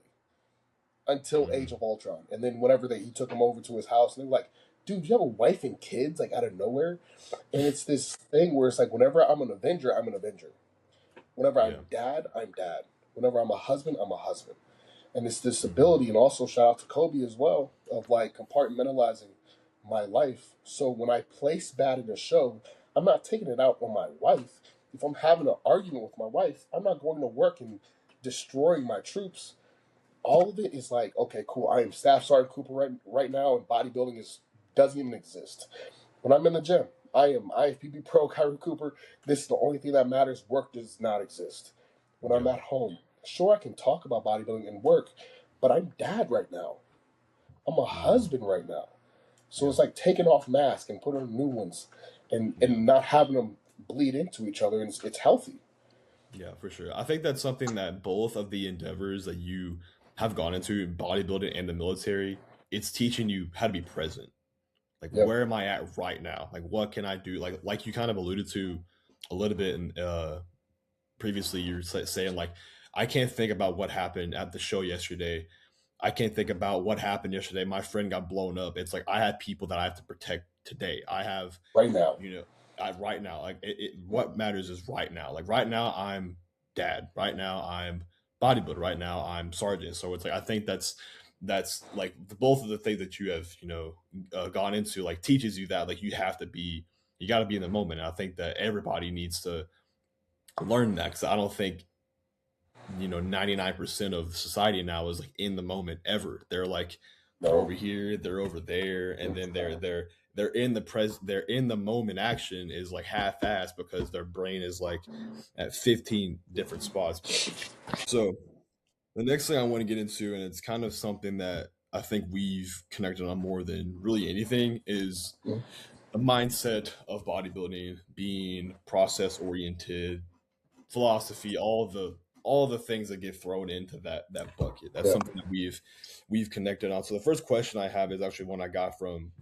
until Mm. Age of Ultron. And then whenever he took him over to his house, and they were like, "Dude, you have a wife and kids?" Like out of nowhere. And it's this thing where it's like, whenever I'm an Avenger, I'm an Avenger. Whenever Yeah. I'm dad, I'm dad. Whenever I'm a husband, I'm a husband. And it's this Mm-hmm. ability, and also shout out to Kobe as well, of like compartmentalizing my life. So when I place bad in a show, I'm not taking it out on my wife. If I'm having an argument with my wife, I'm not going to work and destroying my troops. All of it is like, okay, cool. I am Staff Sergeant Cooper right now, and bodybuilding is doesn't even exist. When I'm in the gym, I am IFPB Pro Kyrie Cooper. This is the only thing that matters. Work does not exist. when I'm Yeah. at home. Sure, I can talk about bodybuilding and work, but I'm dad right now. I'm a Mm, husband right now. So yeah. it's like taking off masks and putting on new ones, Yeah. and not having them bleed into each other, and it's healthy. Yeah, for sure. I think that's something that both of the endeavors that you have gone into, bodybuilding and the military, it's teaching you how to be present. Like, Yep. where am I at right now? Like, what can I do? Like you kind of alluded to a little bit in previously. You're saying like, I can't think about what happened at the show yesterday. I can't think about what happened yesterday. My friend got blown up. It's like I have people that I have to protect today. I have, Right now. you know, right now. Like what matters is right now. Like right now, I'm dad. Right now, I'm bodybuilder. Right now, I'm sergeant. So it's like I think that's like both of the things that you have gone into like teaches you that like you got to be in the moment. And I think that everybody needs to learn that because I don't think 99% of society now is like in the moment ever. They're like they're No. over here, they're over there, and then Mm-hmm. they're in the they're in the moment. Action is like half assed because their brain is like at 15 different spots. So the next thing I want to get into, and it's kind of something that I think we've connected on more than really anything, is the mindset of bodybuilding being process oriented, philosophy, all the things that get thrown into that bucket. That's Yeah. something that we've connected on. So the first question I have is actually one I got from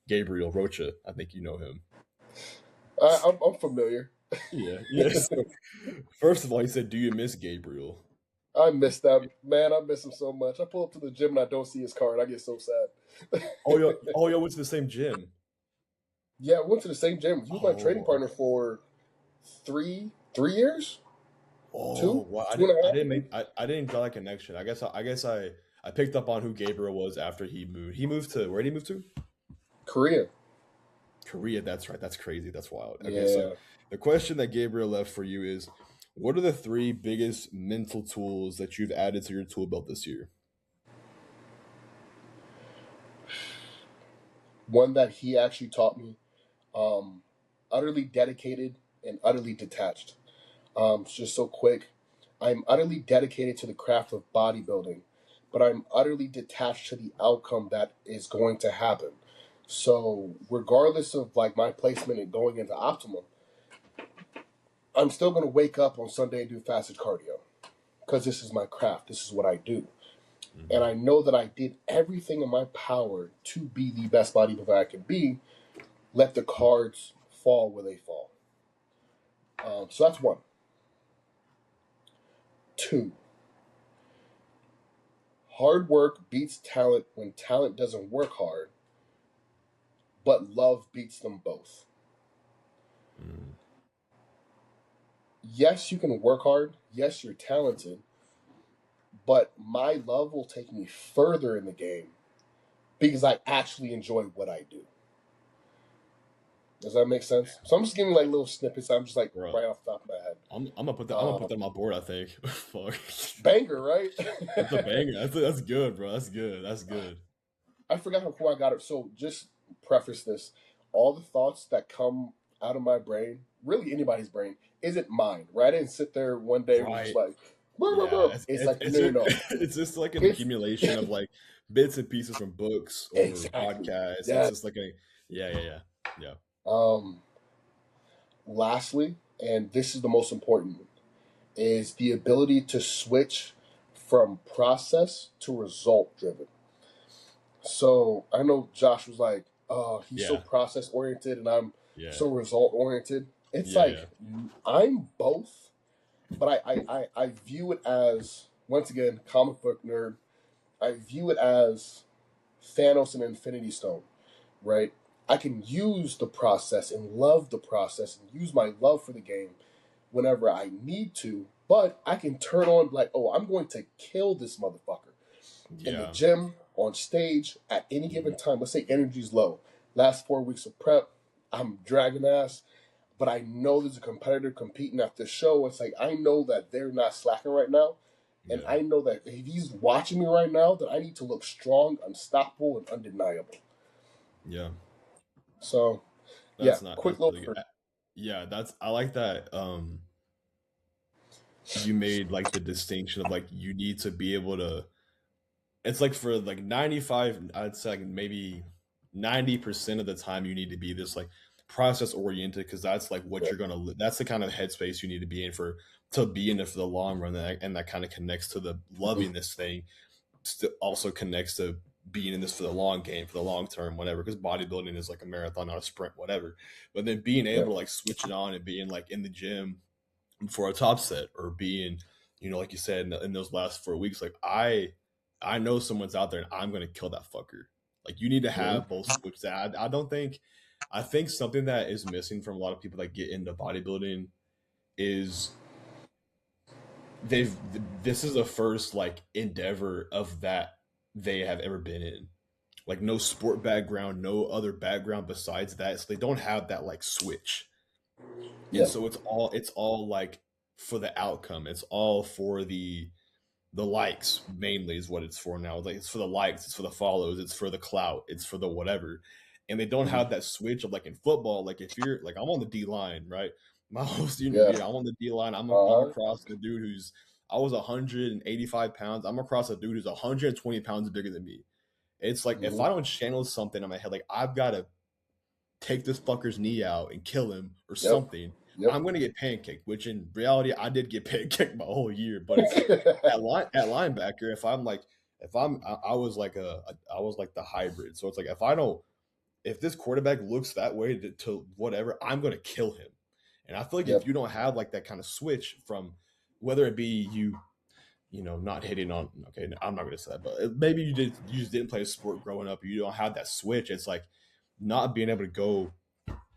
Gabriel Rocha. I think you know him. I'm familiar. Yeah, yeah. So first of all, he said, "Do you miss Gabriel?" I miss that man. I miss him so much. I pull up to the gym and I don't see his card. I get so sad. Oh, yeah, went to the same gym. Yeah, we went to the same gym. He was my training Oh, partner for three years, oh, two, well, two and a I half. didn't make, I didn't draw that connection. I guess I picked up on who Gabriel was after he moved. He moved to where did he move to? Korea. Korea, that's right. That's crazy. That's wild. Okay, so Yeah. the question that Gabriel left for you is what are the three biggest mental tools that you've added to your tool belt this year? One that he actually taught me. Um, Utterly dedicated and utterly detached. It's just so quick. I'm utterly dedicated to the craft of bodybuilding, but I'm utterly detached to the outcome that is going to happen. So, regardless of like my placement and going into optimum, I'm still going to wake up on Sunday and do fasted cardio because this is my craft. This is what I do. And Hmm. I know that I did everything in my power to be the best bodybuilder I can be. Let the cards fall where they fall. So that's one. Two, hard work beats talent when talent doesn't work hard, but love beats them both. Mm, Yes, you can work hard. Yes, you're talented, but my love will take me further in the game because I actually enjoy what I do. Does that make sense? So I'm just giving like little snippets. I'm just like bro, right off the top of my head. I'm gonna put that. I'm gonna put Uh, that on my board. I think. Fuck. Banger, right? That's a banger. That's good, bro. That's good. That's good. I forgot how I got it. So just preface this: all the thoughts that come out of my brain, really anybody's brain, isn't mine. Right? I didn't sit there one day and was just Right. like, "Blah, blah, Yeah. blah." It's like It's no, no, just, no. it's just like an It's accumulation of like bits and pieces from books or exactly podcasts. It's that. just like a yeah, yeah, yeah, yeah. Um, Lastly, and this is the most important, is the ability to switch from process to result driven. So I know Josh was like, "Oh, he's so Yeah. process oriented, and I'm Yeah. so result oriented." It's Yeah. Yeah. like I'm both, but I view it as, once again, comic book nerd. I view it as Thanos and Infinity Stone, right? I can use the process and love the process and use my love for the game whenever I need to, but I can turn on like, oh, I'm going to kill this motherfucker in the Yeah. gym, on stage, at any Mhm. given time. Let's say energy's low. Last 4 weeks of prep, I'm dragging ass, but I know there's a competitor competing at this show. It's like I know that they're not slacking right now. And Yeah. I know that if he's watching me right now, that I need to look strong, unstoppable, and undeniable. Yeah. So, yeah, That's not quick that's little really good. for Yeah, that's I like that. you made like the distinction of like you need to be able to, it's like for like 95, I'd say like maybe 90% of the time you need to be this like process oriented, because that's like what Yeah. you're gonna that's the kind of headspace you need to be in for to be in it for the long run, and that kind of connects to the Hmm. loving this thing, also connects to being in this for the long game, for the long term, whatever, because bodybuilding is like a marathon, not a sprint, whatever. But then being Yeah. able to like switch it on and being like in the gym for a top set, or being, like you said, in those last 4 weeks, like I know someone's out there and I'm gonna kill that fucker. Like you need to Hmm. have both switches. I don't think, I think something that is missing from a lot of people that get into bodybuilding is they've this is the first like endeavor of that they have ever been in. Like no sport background, no other background besides that. So they don't have that like switch. And Yeah. so it's all like for the outcome. It's all for the likes, mainly is what it's for now. Like it's for the likes, it's for the follows, it's for the clout, it's for the whatever. And they don't Hmm. have that switch of like in football, like if you're like I'm on the D line, right? My whole senior Yeah. year, I'm on the D line. I'm Uh-huh. across a dude who's I was 185 pounds. I'm across a dude who's 120 pounds bigger than me. It's like if Hmm. I don't channel something in my head, like I've got to take this fucker's knee out and kill him or Yep. something, Yep. I'm gonna get pancaked. Which in reality, I did get pancaked my whole year. But it's like at linebacker, if I'm like if I'm I was like I was like the hybrid. So it's like if this quarterback looks that way to whatever, I'm gonna kill him. And I feel like if Yep. you don't have like that kind of switch from whether it be not hitting on, okay, I'm not gonna say that, but maybe you just didn't play a sport growing up, or you don't have that switch. It's like not being able to go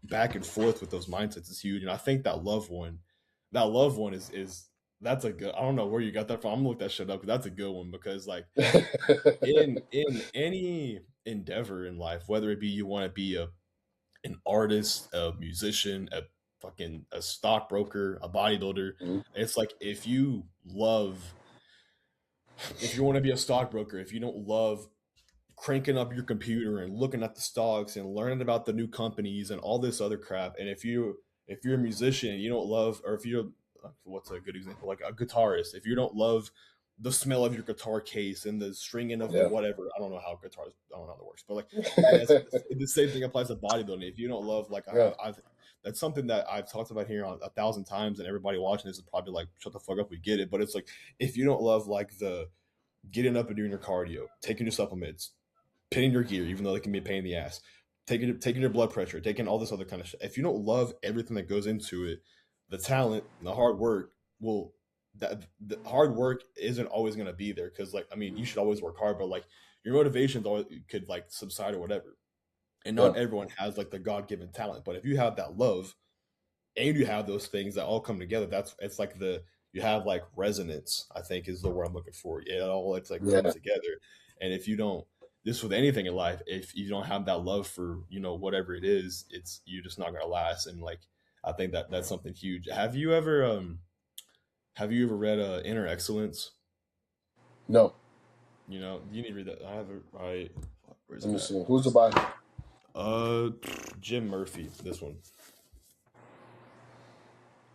back and forth with those mindsets is huge. And I think that loved one is that's a good. I don't know where you got that from. I'm gonna look that shit up, because that's a good one. Because like in any endeavor in life, whether it be you want to be an artist, a musician, a stockbroker, a bodybuilder, Mhm. it's like if you want to be a stockbroker, if you don't love cranking up your computer and looking at the stocks and learning about the new companies and all this other crap. And if you're a musician, you don't love, or if you're what's a good example, like a guitarist, if you don't love the smell of your guitar case and the stringing of the Yeah. whatever, I don't know how guitars, I don't know how that works, but like, and that's the same thing applies to bodybuilding. If you don't love, like Yeah. I've that's something that I've talked about here 1,000 times, and everybody watching this is probably like, shut the fuck up, we get it. But it's like, if you don't love like the getting up and doing your cardio, taking your supplements, pinning your gear, even though they can be a pain in the ass, taking your blood pressure, taking all this other kind of shit. If you don't love everything that goes into it, the talent, the hard work will that the hard work isn't always going to be there, because like I mean you should always work hard, but like your motivations always could like subside or whatever. And Yeah. not everyone has like the God given talent, but if you have that love and you have those things that all come together, that's it's like you have like resonance, I think is the word I'm looking for. It all it's like comes Yeah. together. And if you don't, this with anything in life, if you don't have that love for whatever it is, it's you're just not gonna last. And like I think that's something huge. Have you ever read Inner Excellence? No. You need to read that. I have it right. Where's Let it me at? see. Who's the by? uh Jim Murphy, this one.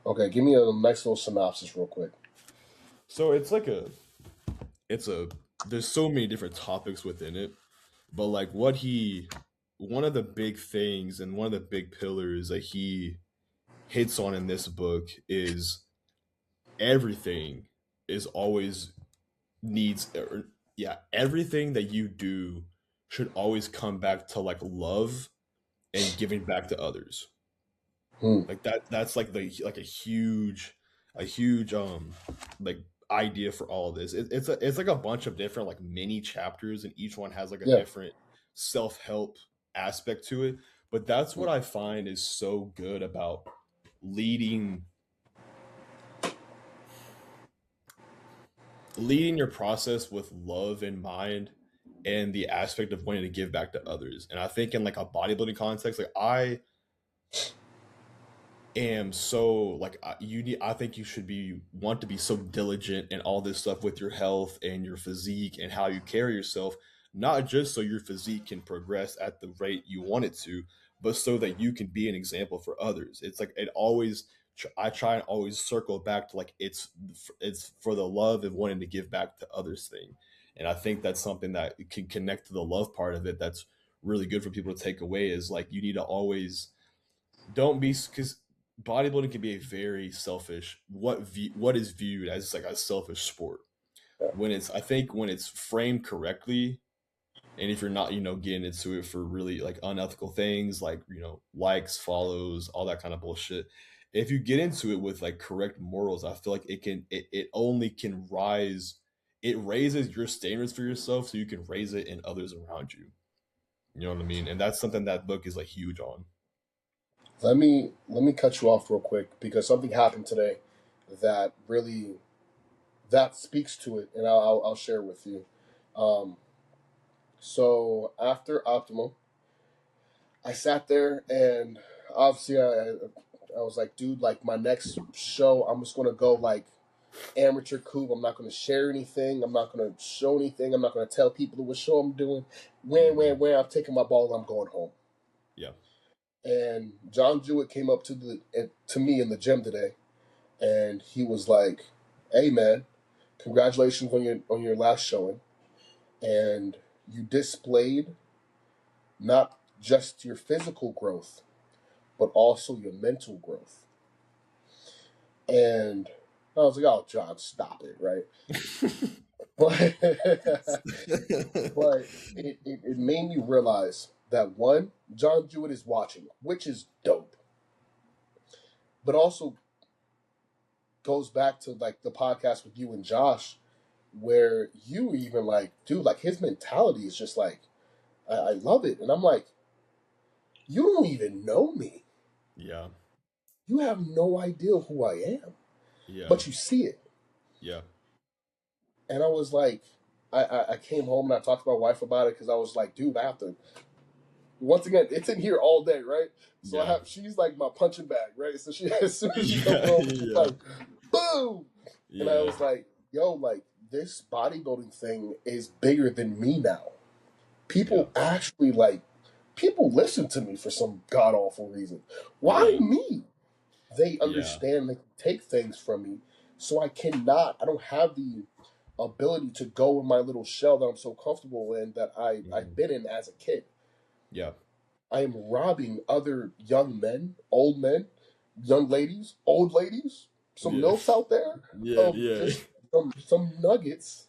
Okay, give me a nice little synopsis real quick. So it's a there's so many different topics within it, but like one of the big things and one of the big pillars that he hits on in this book is everything is always needs yeah, everything that you do should always come back to like love and giving back to others. Hmm. Like that's like a huge like idea for all of this. It's like a bunch of different like mini chapters, and each one has like a Yeah. different self-help aspect to it. But that's Hmm. what I find is so good about leading leading your process with love in mind, and the aspect of wanting to give back to others. And I think in like a bodybuilding context, like I am so like I think you should be want to be so diligent and all this stuff with your health and your physique and how you carry yourself, not just so your physique can progress at the rate you want it to, but so that you can be an example for others. It's like it always I try and always circle back to like it's for the love of wanting to give back to others thing. And I think that's something that can connect to the love part of it. That's really good for people to take away is like you need to always don't be because bodybuilding can be a very selfish what is viewed as like a selfish sport yeah. when it's I think when it's framed correctly and if you're not getting into it for really like unethical things like likes follows all that kind of bullshit if you get into it with like correct morals I feel like it only can rise it raises your standards for yourself so you can raise it in others around you. You know what I mean? And that's something that book is like huge on. Let me cut you off real quick because something happened today that really that speaks to it, and I'll share with you. Um, so after Optimal, I sat there and obviously I was like, dude, like my next show, I'm just gonna go like amateur coupe. I'm not gonna share anything. I'm not gonna show anything. I'm not gonna tell people what show I'm doing. Hmm. When I'm taking my ball, I'm going home. Yeah. And John Jewett came up to me in the gym today, and he was like, "Hey man, congratulations on your last showing, and you displayed not just your physical growth, but also your mental growth." And I was like, "Oh, John, stop it, right?" But but it made me realize that one, John Jewett is watching, which is dope, but also goes back to like the podcast with you and Josh, where you even like, dude, like his mentality is just like, I love it. And I'm like, you don't even know me. Yeah. You have no idea who I am, Yeah. but you see it. Yeah. And I was like, I came home and I talked to my wife about it because I was like, dude, I have to. Once again, it's in here all day, right? So Yeah. she's like my punching bag, right? So she, as soon as she comes Yeah. home, she's Yeah. like, boom. And I Yeah. was like, yo, like this bodybuilding thing is bigger than me now. Yeah. People actually like, people listen to me for some god awful reason. Why Yeah. me? They Yeah. understand they can take things from me. So I don't have the ability to go in my little shell that I'm so comfortable in that I've Mhm. been in as a kid. Yeah. I am robbing other young men, young ladies, old ladies, some Yeah. MILFs out there Yeah. of Yeah. just some nuggets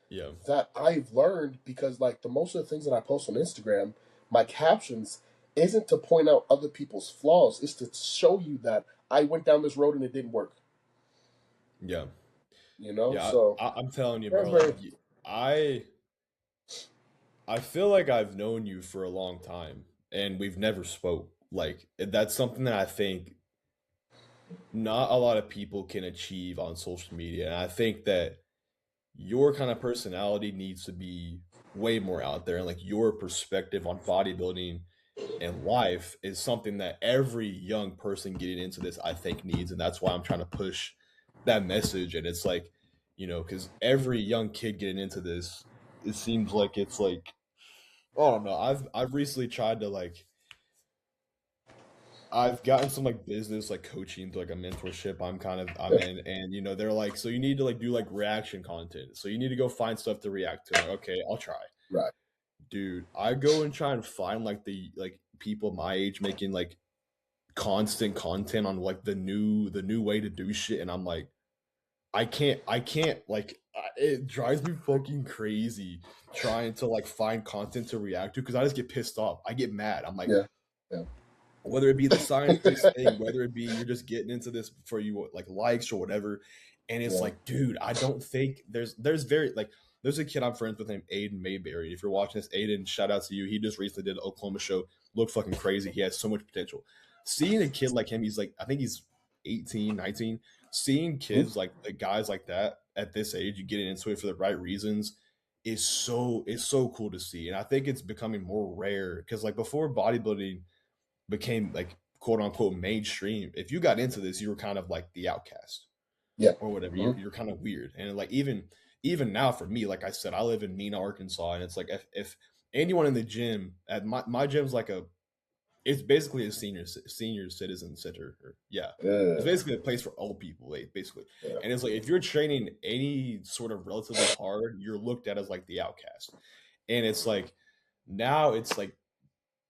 Yeah. that I've learned because like the most of the things that I post on Instagram, my captions isn't to point out other people's flaws, it's to show you that I went down this road and it didn't work. Yeah. You know? Yeah. So I'm telling you, that's bro. Like, very I I feel like I've known you for a long time, and we've never spoke. Like, that's something that I think not a lot of people can achieve on social media, and I think that your kind of personality needs to be way more out there, and like your perspective on bodybuilding and life is something that every young person getting into this I think needs, and that's why I'm trying to push that message. And it's like, because every young kid getting into this, it seems like it's like I don't know. I've recently tried to like I've gotten some like business like coaching to like a mentorship I'm in, and they're like, so you need to like do like reaction content, so you need to go find stuff to react to. I'm like, okay, I'll try. right. Dude, I go and try and find like the like people my age making like constant content on like the new way to do shit, and I'm like, I can't like it drives me fucking crazy trying to like find content to react to because I just get pissed off. I get mad. I'm like, Yeah. Yeah. whether it be the science-based thing, whether it be you're just getting into this for you like likes or whatever, and it's Yeah. like, dude, I don't think there's very like there's a kid I'm friends with named Aiden Mayberry. If you're watching this, Aiden, shout out to you. He just recently did an Oklahoma show, looked fucking crazy. He has so much potential. Seeing a kid like him, he's like I think he's 18, 19. Seeing Mhm. kids like guys like that at this age, you getting into it for the right reasons is so cool to see. And I think it's becoming more rare because like before bodybuilding became like quote unquote mainstream, if you got into this, you were kind of like the outcast Yeah. or whatever. You're, Mhm. you're kind of weird. And like even now for me, like I said, I live in Mena, Arkansas, and it's like if anyone in the gym at my gym's like a it's basically a senior citizen center. It's Yeah. basically a place for old people, basically. Yeah. And it's like if you're training any sort of relatively hard, you're looked at as like the outcast. And it's like now it's like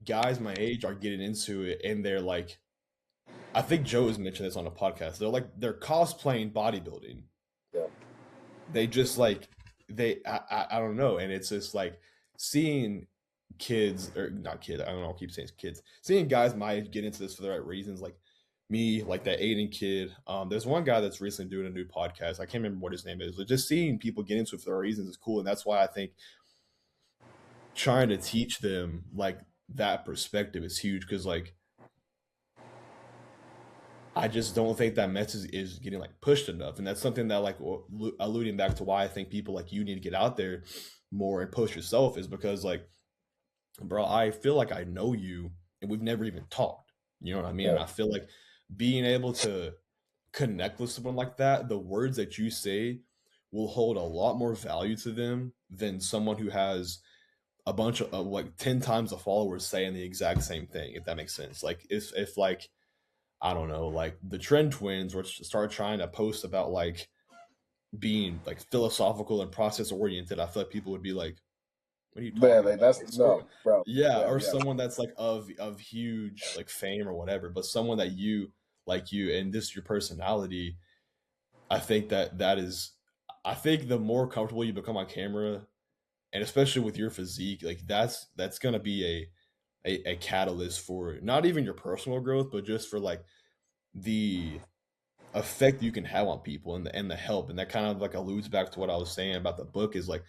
guys my age are getting into it, and they're like, I think Joe has mentioned this on a podcast. They're cosplaying bodybuilding. Yeah. They just like I don't know, and it's just like seeing kids or not kids. I don't know. I keep saying kids. Seeing guys my age get into this for the right reasons, like me, like that Aiden kid. There's one guy that's recently doing a new podcast. I can't remember what his name is, but just seeing people get into it for the right reasons is cool, and that's why I think trying to teach them like that perspective is huge because like I just don't think that message is getting like pushed enough, and that's something that like alluding back to why I think people like you need to get out there more and post yourself is because like, bro, I feel like I know you and we've never even talked. You know what I mean? Yeah. And I feel like being able to connect with someone like that, the words that you say will hold a lot more value to them than someone who has a bunch of like 10 times the followers saying the exact same thing, if that makes sense. Like if like I don't know, like the Trend Twins were start trying to post about like being like philosophical and process oriented, I feel like people would be like, "What are you Man, talking like, about?" that's no, bro. Yeah, Yeah. or Yeah. someone that's like of huge like fame or whatever, but someone that you like you and this your personality. I think that is, I think the more comfortable you become on camera, and especially with your physique, like that's gonna be a catalyst for not even your personal growth, but just for like the effect you can have on people and the help. And that kind of like alludes back to what I was saying about the book is like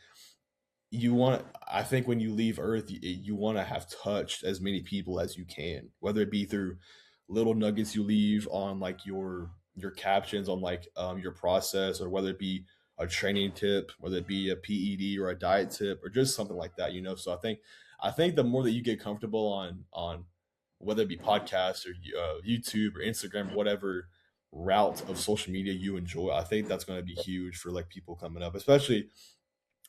you want, I think when you leave earth you want to have touched as many people as you can, whether it be through little nuggets you leave on like your captions on like your process, or whether it be a training tip, whether it be a PED or a diet tip or just something like that, you know. So I think the more that you get comfortable on whether it be podcasts or YouTube or Instagram or whatever route of social media you enjoy, I think that's going to be huge for like people coming up, especially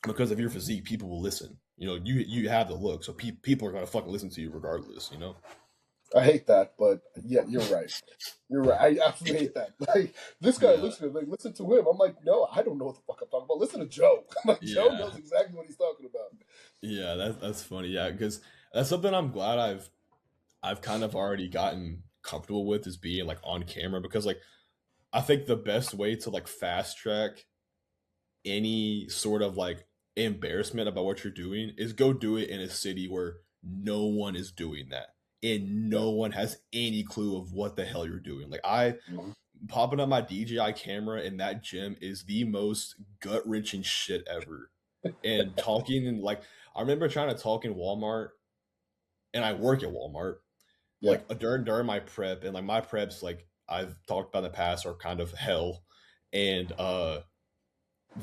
because of your physique. People will listen. You know, you have the look, so people are going to fucking listen to you regardless. You know. I hate that, but yeah, you're right. You're right. I absolutely hate that. Like, this guy Yeah, looks at it, like, listen to him. I'm like, no, I don't know what the fuck I'm talking about. Listen to Joe. I'm like, Joe yeah, knows exactly what he's talking about. yeah. That's funny. Yeah, because that's something I'm glad I've kind of already gotten comfortable with is being like on camera because like I think the best way to like fast track any sort of like embarrassment about what you're doing is go do it in a city where no one is doing that and Yeah. no one has any clue of what the hell you're doing. Like I Mhm. popping up my DJI camera in that gym is the most gut wrenching shit ever. And talking and like I remember trying to talk in Walmart, and I work at Walmart Yeah. like during my prep, and like my preps like I've talked about in the past are kind of hell, and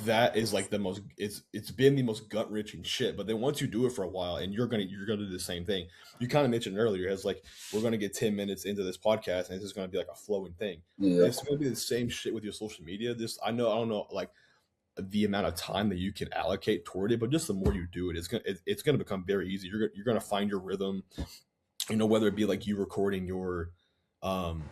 that is like the most, it's been the most gut wrenching shit. But then once you do it for a while and you're gonna do the same thing. You kind of mentioned earlier as like we're gonna get 10 minutes into this podcast and it's just gonna be like a flowing thing. Yeah. It's gonna be the same shit with your social media. This I don't know like the amount of time that you can allocate toward it, but just the more you do it, it's gonna become very easy. You're gonna find your rhythm, you know, whether it be like you recording your um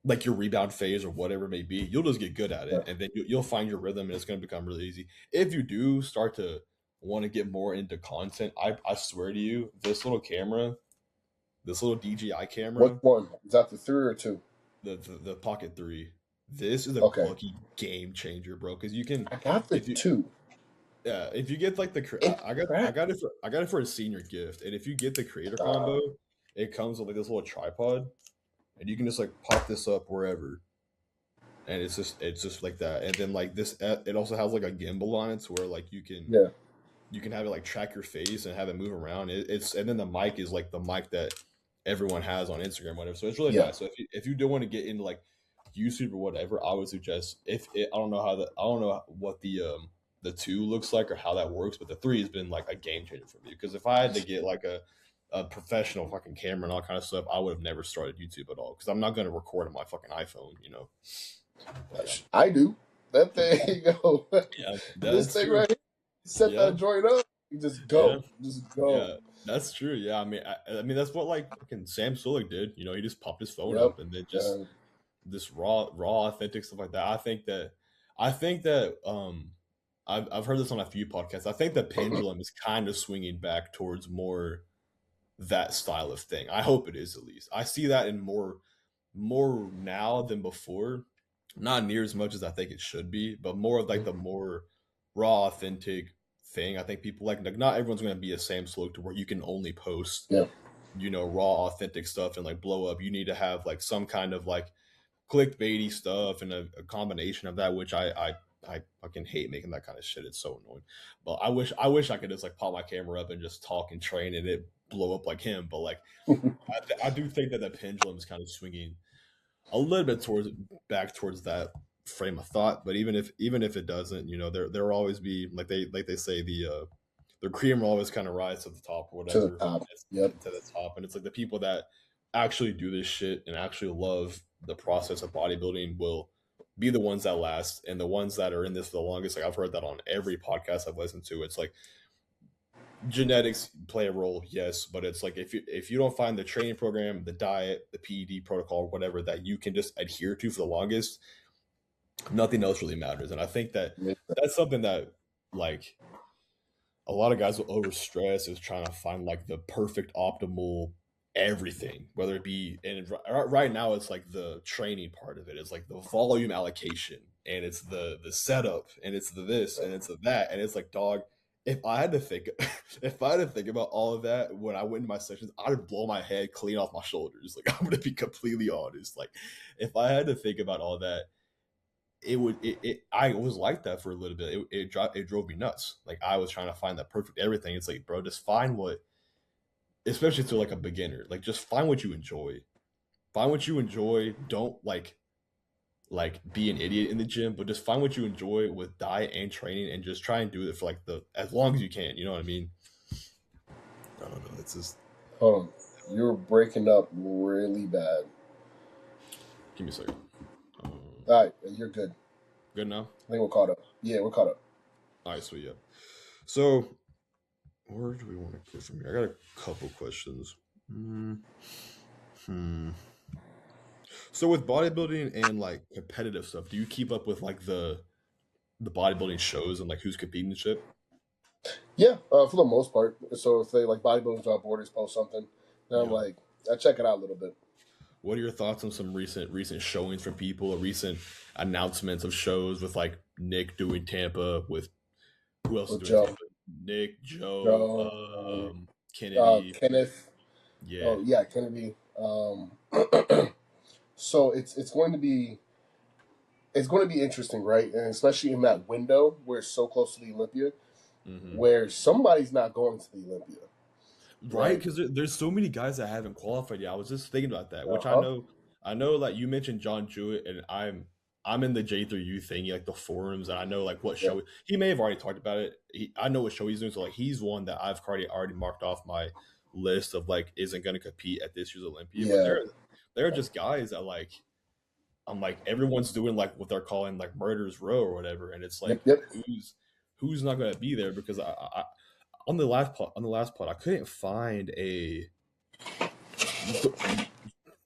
like your rebound phase or whatever it may be. You'll just get good at Yeah. it, and then you'll find your rhythm, and it's going to become really easy. If you do start to want to get more into content, I swear to you, this little camera, this little DJI Which camera, one? Is that the 3 or 2? the Pocket 3, this is a Okay. fucking game changer, bro, because you can, I got the if you, 2. if you get like It I cracked. got it for a senior gift, and if you get the creator Uh, combo, it comes with like this little tripod, and you can just like pop this up wherever, and it's just like that. And then like this, it also has like a gimbal on it, to where like yeah. you can have it like track your face and have it move around. It's and then the mic is like the mic that everyone has on Instagram, whatever. So it's really Yeah. nice. So if you do want to get into like YouTube or whatever, I would suggest if it, I don't know what the two looks like or how that works, but the three has been like a game changer for me. Because if I had to get like a professional fucking camera and all kind of stuff, I would have never started YouTube at all because I'm not going to record on my fucking iPhone, you know. But yeah, I do. That yeah, thing, yo. yeah, This that's thing true. right here, set Yeah, that joint up. You just Yeah, go, just go. yeah, that's true. Yeah, I mean that's what like fucking Sam Sulek did. You know, he just popped his phone Yep. up and then just And this raw, authentic stuff like that. I think that I've heard this on a few podcasts. I think the pendulum is kind of swinging back towards more that style of thing. I hope it is at least. I see that in more now than before. Not near as much as I think it should be, but more of like the more raw, authentic thing. I think people like not everyone's going to be a Sam Sloak to where you can only post, yeah, raw, authentic stuff and like blow up. You need to have like some kind of like clickbaity stuff and a combination of that, which I fucking hate making that kind of shit. It's so annoying. But I wish I could just like pop my camera up and just talk and train and it blow up like him. But like I do think that the pendulum is kind of swinging a little bit towards back towards that frame of thought. But even if it doesn't, there will always be like they say the cream will always kind of rise to the top or to the whatever. top. It's Yep. to the top, and it's like the people that actually do this shit and actually love the process of bodybuilding will be the ones that last, and the ones that are in this for the longest. Like I've heard that on every podcast I've listened to. It's like genetics play a role, yes, but it's like if you don't find the training program, the diet, the PED protocol, whatever that you can just adhere to for the longest, nothing else really matters. And I think that that's something that like a lot of guys will overstress is trying to find like the perfect optimal everything, whether it be and right now it's like the training part of it is like the volume allocation and it's the setup and it's the this and it's the that and it's like dog. If I had to think, if I had to think about all of that when I went into my sessions, I'd blow my head clean off my shoulders. Like I'm gonna be completely honest. Like if I had to think about all that, I was like that for a little bit. It drove me nuts. Like I was trying to find that perfect everything. It's like, bro, just find what, especially to like a beginner, like just find what you enjoy. Find what you enjoy. Don't like be an idiot in the gym, but just find what you enjoy with diet and training and just try and do it for like the as long as you can. You know what I mean? I don't know. It's just Hold on. You're breaking up really bad. give me a second. All right, you're good. Good now? I think we're caught up. Yeah, we're caught up. All right, sweet. Yeah. So where do we want to get from here? I got a couple questions. So with bodybuilding and like competitive stuff, do you keep up with like the bodybuilding shows and like who's competing and shit? Yeah, for the most part. So if they like bodybuilders without borders post something, then I'm Yeah. like, I check it out a little bit. What are your thoughts on some recent showings from people or recent announcements of shows with like Nick doing Tampa with who else is With doing Joe, Tampa? Nick, Joe, Joe, Kennedy. Kenneth. Yeah. Oh yeah, Kennedy. So it's going to be interesting, right? And especially in that window where it's so close to the Olympia, Mm-hmm. where somebody's not going to the Olympia, Right, right? because there's so many guys that haven't qualified yet. I was just thinking about that, Uh which huh. I know. Like you mentioned, John Jewett, and I'm in the J3U thingy, like the forums, and I know like what Yeah. show he may have already talked about it. I know what show he's doing, so like he's one that I've already marked off my list of like isn't going to compete at this year's Olympia. But Yeah. there are just guys that like I'm like everyone's doing like what they're calling like murderers row or whatever, and it's Yep. like Yep. who's not going to be there because I on the last pod I couldn't find a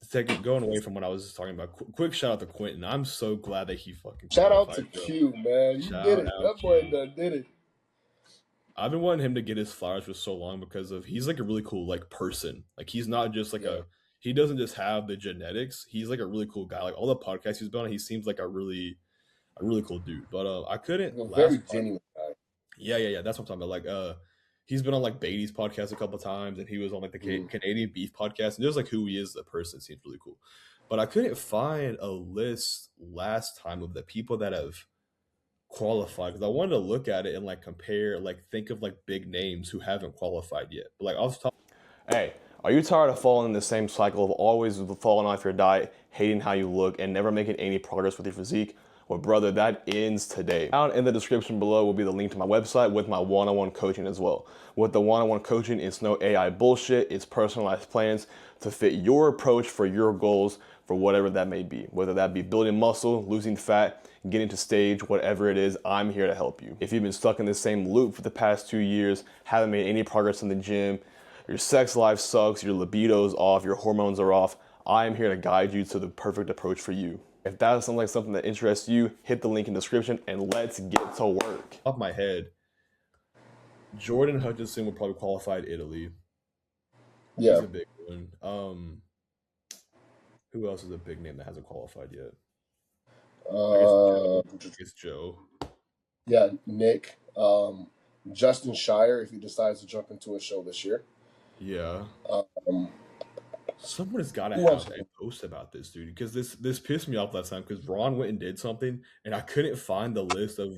second going away from what I was just talking about. Quick shout out to Quentin. I'm so glad that he fucking Shout out to qualified, bro. Q, man. You did Shout it. out That boy Q. done did it. I've been wanting him to get his flowers for so long because of he's like a really cool like person. Like he's not just like Yeah. he doesn't just have the genetics. He's like a really cool guy. Like all the podcasts he's been on, he seems like a really cool dude. But I couldn't He's a very last pod. genuine guy. Yeah. That's what I'm talking about. Like he's been on like Beatty's podcast a couple times, and he was on like the Canadian Beef podcast, and just like who he is as a person seems really cool. But I couldn't find a list last time of the people that have qualified because I wanted to look at it and like compare, like think of like big names who haven't qualified yet. But like off the top, hey, are you tired of falling in the same cycle of always falling off your diet, hating how you look, and never making any progress with your physique? Well, brother, that ends today. Down in the description below will be the link to my website with my one-on-one coaching as well. With the one-on-one coaching, it's no AI bullshit. It's personalized plans to fit your approach for your goals, for whatever that may be. Whether that be building muscle, losing fat, getting to stage, whatever it is, I'm here to help you. If you've been stuck in the same loop for the past 2 years, haven't made any progress in the gym, your sex life sucks, your libido's off, your hormones are off, I am here to guide you to the perfect approach for you. If that sounds like something that interests you, hit the link in the description and let's get to work. Off my head, Jordan Hutchinson would probably qualify at Italy. He's Yeah. a big one. Who else is a big name that hasn't qualified yet? I guess Uh, Joe. I guess Joe. yeah, Nick. Justin Shire, if he decides to jump into a show this year. Yeah. Um, Someone has got to who else? have a post about this, dude, because this pissed me off last time because Ron went and did something, and I couldn't find the list of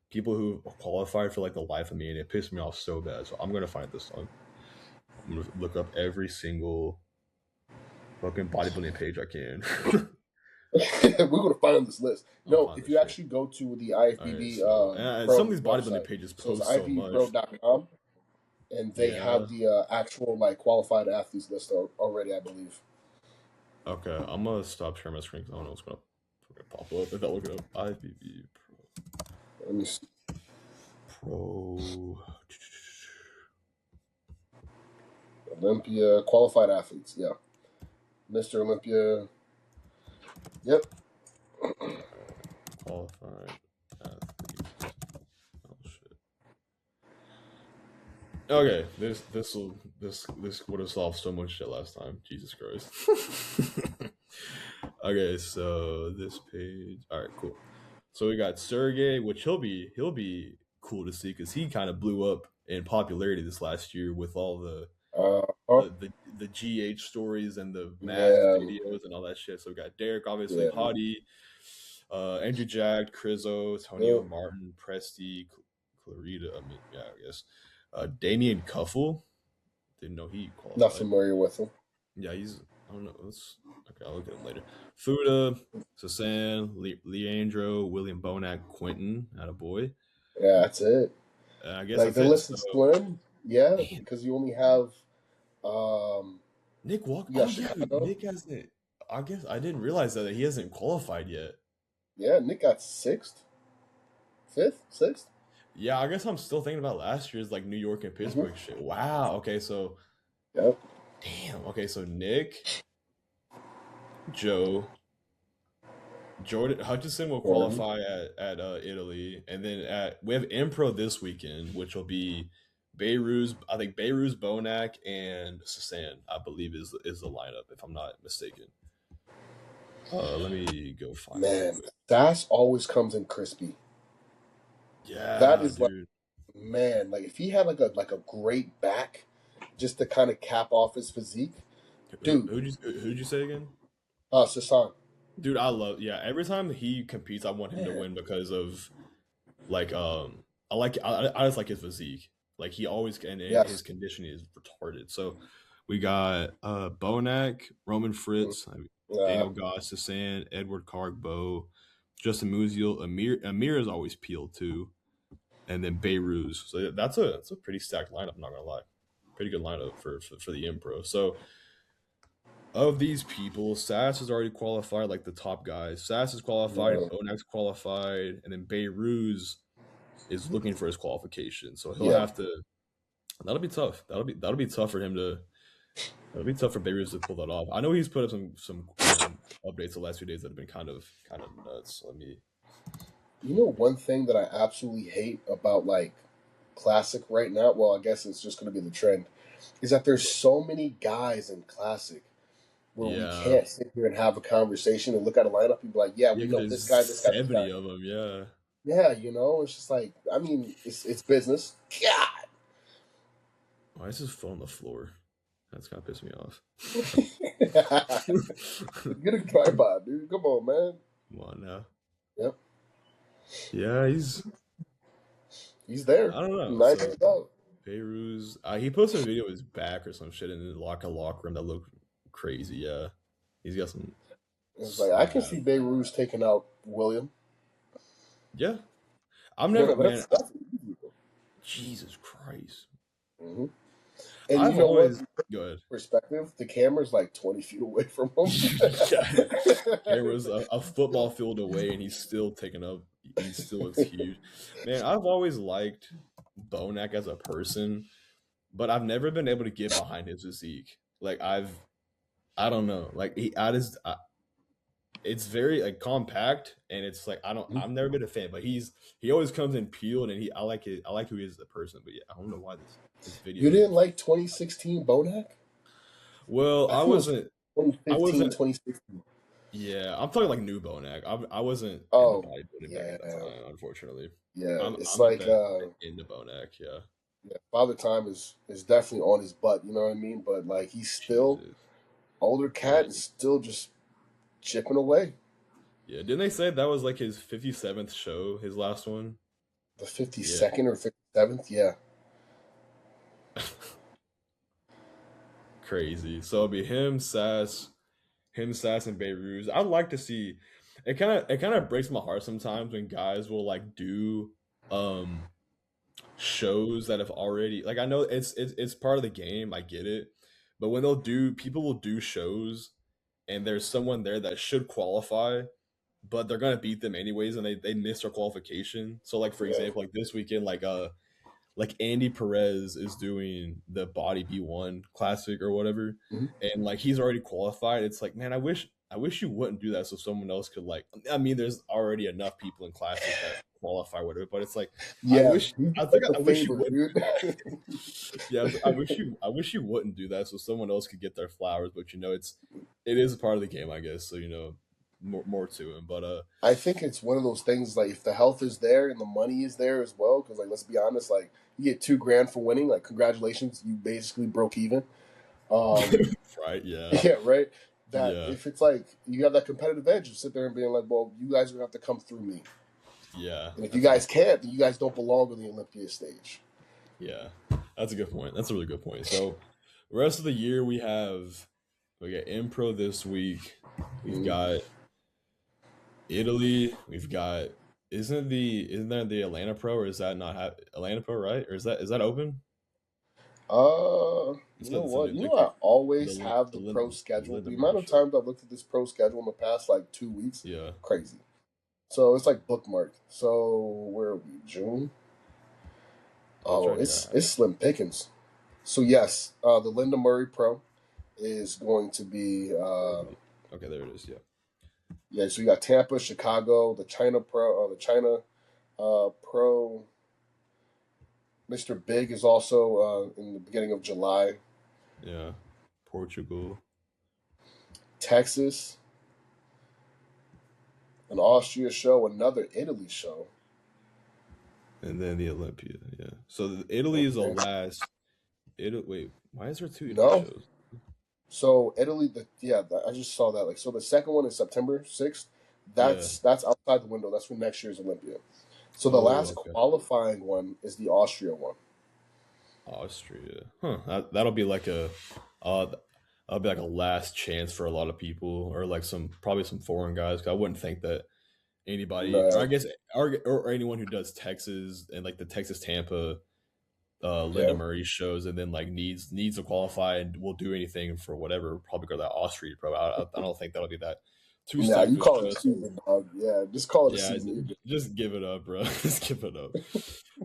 people who qualified for like the life of me, and it pissed me off so bad. So I'm gonna find this time. I'm gonna look up every single fucking bodybuilding page I can. We're gonna find this list. No, if you Shit. actually go to the All right, IFBB so Pro some of these bodybuilding website, pages so it's post so much. ifbbpro.com, and they Yeah. have the actual like qualified athletes list already, I believe. Okay, I'm gonna stop sharing my screen because I don't know what's gonna pop up if I look it up. IFBB Let me see. Pro. Olympia qualified athletes. Yeah, Mr. Olympia. Yep. Qualified athletes. Oh shit. Okay, this would have solved so much shit last time. Jesus Christ. Okay, so this page. All right, cool. So we got Sergey, which he'll be cool to see because he kind of blew up in popularity this last year with all the Oh, the GH stories and the math yeah, videos and all that shit. So we got Derek, obviously, yeah, Hottie, Andrew Jack, Crizzo, yeah. Tonio Martin, Presti, Clarita. I mean, yeah, I guess. Damian Cuffle. Didn't know he Not qualified. familiar with them. Yeah, he's. I don't know. Okay, I'll look at him later. Fuda, Sasan, Leandro, William Bonac, Quentin, not a boy. Yeah, that's it. I guess Like that's the it. list So, is slim. Yeah, man, because you only have um Nick Walker. you got Oh yeah, Chicago. Nick hasn't. I guess I didn't realize that he hasn't qualified yet. Yeah, Nick got sixth, fifth, sixth. Yeah, I guess I'm still thinking about last year's like New York and Mm-hmm. Pittsburgh shit. Wow. Okay, so Yep. damn. Okay, so Nick, Joe, Jordan Hutchinson will Jordan. qualify at Italy, and then we have Impro this weekend, which will be Beirut. I think Beirut, Bonac, and Sasan. I believe is the lineup if I'm not mistaken. Let me go find it real Man, quick. Sass always comes in crispy. That Yeah, is like, dude. man, like if he had like a great back, just to kind of cap off his physique, dude. Who'd you say again? Sasan. Dude, I love. Yeah, every time he competes, I want him to Man, win because of like I just like his physique. Like he always and his yes. conditioning is retarded. So we got Bonac, Roman Fritz, Uh, Daniel Goss, Sasan, Edward Cargbo, Justin Musial, Amir is always peeled too, and then Beirut. So that's a pretty stacked lineup. I'm not gonna lie, pretty good lineup for the Impro. So of these people, Sass is already qualified, like the top guys. Sass is qualified, yeah, Bonac's qualified, and then Beirut is looking for his qualification. So he'll yeah. have to. That'll be tough. That'll be tough for him to. That'll be tough for Beirut to pull that off. I know he's put up some updates the last few days that have been kind of nuts. Let me. You know, one thing that I absolutely hate about like classic right now. Well, I guess it's just going to be the trend. Is that there's so many guys in classic where we Yeah, can't sit here and have a conversation and look at a lineup and be like, yeah, yeah, we because know there's this guy, this guy, this guy. 70 of them. Yeah. Yeah, you know, it's just like, I mean, it's business. God. Why is his phone on the floor? That's kind of pissed me off. Get a tripod, dude. Come on, man. Come on now. Yep, Yeah, he's there. I don't know. 9 days So out. Beirut, he posted a video of his back or some shit in the locker room that looked crazy. Yeah, he's got some It's like I can snap. see Beirut's taking out William. Yeah, I've never, man. That's easy. Jesus Christ, Hmm. And you I've know what? always good. Perspective, the camera's like 20 feet away from him. Yeah, camera's a football field away, and he's still taking up. He still is huge, man. I've always liked Bonac as a person, but I've never been able to get behind his physique. Like I don't know. Like it's very like compact, and it's like I've never been a fan, but he always comes in peeled, and I like it. I like who he is as a person, but yeah, I don't know why this You video didn't is. like 2016 Bonac? Well, I think it was I 2015, wasn't. 2016. Yeah, I'm talking like new Bonac. I wasn't into Oh, bodybuilding back yeah. at that time, unfortunately. Yeah. It's I'm not like, that into Bonac. Yeah, yeah, Father Time is definitely on his butt, you know what I mean? But like, he's still Jesus, older cat and man. still just chipping away. Yeah, didn't they say that was like his 57th show, his last one? The Yeah. 52nd or 57th, yeah. Crazy. So it'll be him, Sass, and Beirut. I'd like to see. It kind of breaks my heart sometimes when guys will like do um shows that have already like I know it's part of the game. I get it, but when people will do shows and there's someone there that should qualify, but they're gonna beat them anyways, and they miss their qualification. So like for Yeah. example, like this weekend, like Andy Perez is doing the Body B1 Classic or whatever, Mhm. and like he's already qualified. It's like, man, I wish you wouldn't do that so someone else could like. I mean, there's already enough people in Classic that qualify, whatever. But it's like, I Yeah, wish. he I did think us a I wish you favor, wouldn't dude. do that. Yeah, I wish you wouldn't do that so someone else could get their flowers. But it is a part of the game, I guess. So more to him. But I think it's one of those things like if the health is there and the money is there as well, because like let's be honest, like you get 2 grand for winning, like congratulations, you basically broke even. Um, right, yeah, yeah, right. That yeah, if it's like you have that competitive edge, you sit there and being like, well, you guys are gonna have to come through me, yeah. and if you That's a guys good point. can't, then you guys don't belong on the Olympia stage. Yeah, that's a good point. That's a really good point. So, rest of the year we got Impro this week. We've Mhm. got Italy. Isn't there the Atlanta Pro, or is that not Atlanta Pro, right? Or is that open? You It's know got what? something You like know, I always have the the pro schedule. Linda The Murray amount of show. times I've looked at this pro schedule in the past like 2 weeks, Yeah, crazy. So it's like bookmarked. So where are we? June. I'm Oh, trying to. it's slim pickings. So yes, the Linda Murray Pro is going to be Okay, there it is. Yeah, yeah. So you got Tampa, Chicago, the China Pro, the China Pro. Mr. Big is also in the beginning of July. yeah. Portugal, Texas, an Austria show, another Italy show. and then the Olympia. Yeah. So Italy is the Okay. last. Italy. Wait, why is there two Italy No. shows? So Italy, I just saw that. Like, so the second one is September 6th. Yeah. That's outside the window. That's for next year's Olympia. So the Oh, last okay. qualifying one is the Austria one. Austria. Huh. That'll be like uh that'll be like a last chance for a lot of people, or like probably some foreign guys. 'Cause I wouldn't think that anybody, or I No, guess, or anyone who does Texas and like the Texas Tampa Linda yeah, Murray shows, and then like needs to qualify and will do anything for whatever. Probably go to that Austria pro. I don't think that'll be that too nah, stacked you of a call it show. a So season, dog. Yeah, just call it a yeah, season. You're good. just give it up, bro. Just give it up.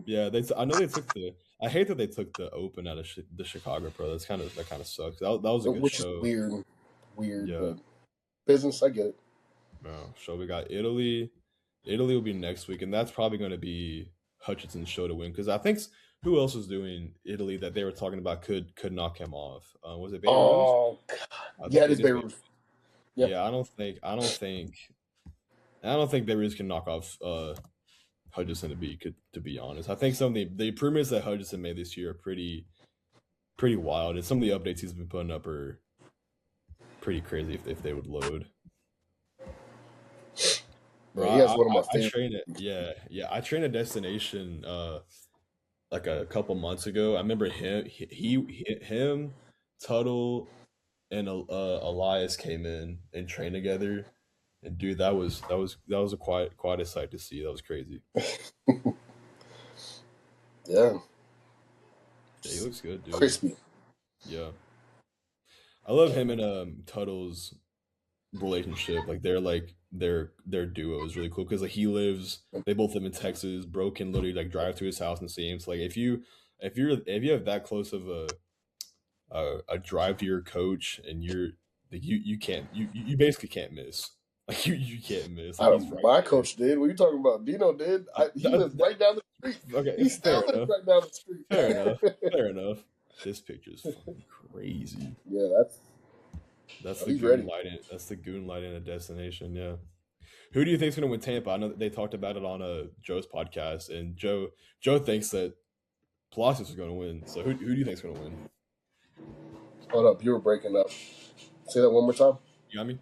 Yeah, I know they took the. I hate that they took the Open out of the Chicago Pro. That kind of sucks. That was a good Which is show. weird, Yeah. but business. I get it. No. So we got Italy. Italy will be next week, and that's probably going to be Hutchinson's show to win because I think who else was doing Italy that they were talking about could knock him off? Was it Beirut? Oh, I yeah, think it it is is Beirut. Beirut. Yeah, Yeah, I don't think Beirut's can knock off Hutchinson to be honest. I think some of the improvements that Hutchinson made this year are pretty wild, and some of the updates he's been putting up are pretty crazy if they would load. yeah, Bro, he has one of my I favorite. trained it. Yeah, yeah. I trained a destination like a couple months ago. I remember him, Tuttle, and Elias came in and trained together. And dude, that was a quite a sight to see. That was crazy. Yeah, Yeah, he looks good, dude. crispy. Yeah, I love him and Tuttle's relationship. Their duo is really cool because like they both live in Texas. Bro can literally like drive to his house and see him. So like if you have that close of a drive to your coach and you're like you can't you basically can't miss. Like you can't miss. Like he's right My there. coach did. What are you talking about? Dino did. He Th- lives right down the street. okay, He still fair lives enough. right down the street. Fair enough. Fair enough. This picture is fucking crazy. Yeah, that's. That's Oh, the he's goon ready. lighting. That's the goon lighting a destination. Yeah. Who do you think's going to win Tampa? I know that they talked about it on Joe's podcast, and Joe thinks that Palacios is going to win. So who do you think's going to win? Hold up, you were breaking up. Say that one more time. You got me.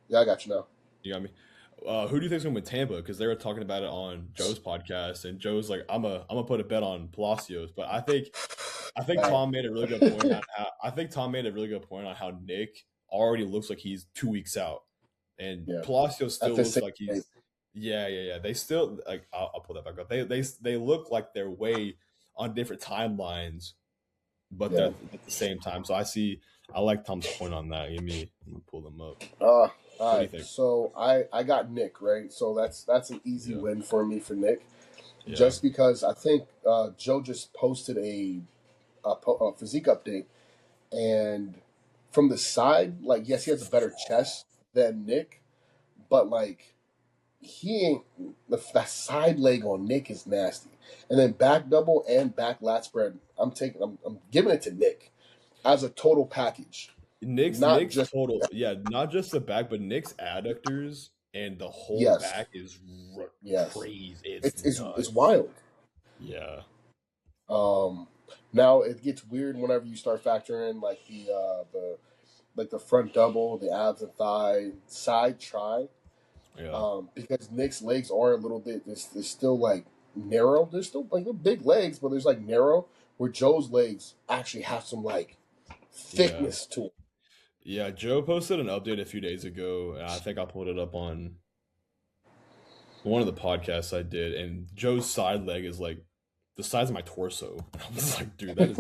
Yeah, I got you now. You got me. Who do you think's going to win Tampa? Because they were talking about it on Joe's podcast, and Joe's like, I'm gonna put a bet on Palacios, but I think Right. Tom made a really good point on how Nick already looks like he's 2 weeks out, and Yeah, Palacios at still this looks same like rate. he's yeah. They still like I'll pull that back up. They look like they're way on different timelines, but they're Yeah. at the same time. So I like Tom's point on that. Let me pull them up. All What do you right. think? So I got Nick right. So that's an easy Yeah, win for me for Nick, yeah, just because I think Joe just posted a physique update, and from the side, like yes, he has a better chest than Nick, but like he ain't that side leg on Nick is nasty, and then back double and back lat spread. I'm giving it to Nick as a total package, not Nick's just total, yeah, not just the back, but Nick's adductors and the whole yes, back is yes. crazy. It's It's nuts. wild. Yeah, Um, Now it gets weird whenever you start factoring in like the like the front double, the abs and thigh, side try. yeah, Because Nick's legs are a little bit. They're still like narrow. They're still like they're big legs, but there's like narrow. Where Joe's legs actually have some like yeah, thickness to them. yeah. Joe posted an update a few days ago, and I think I pulled it up on one of the podcasts I did. And Joe's side leg is like the size of my torso. I was like, dude, that is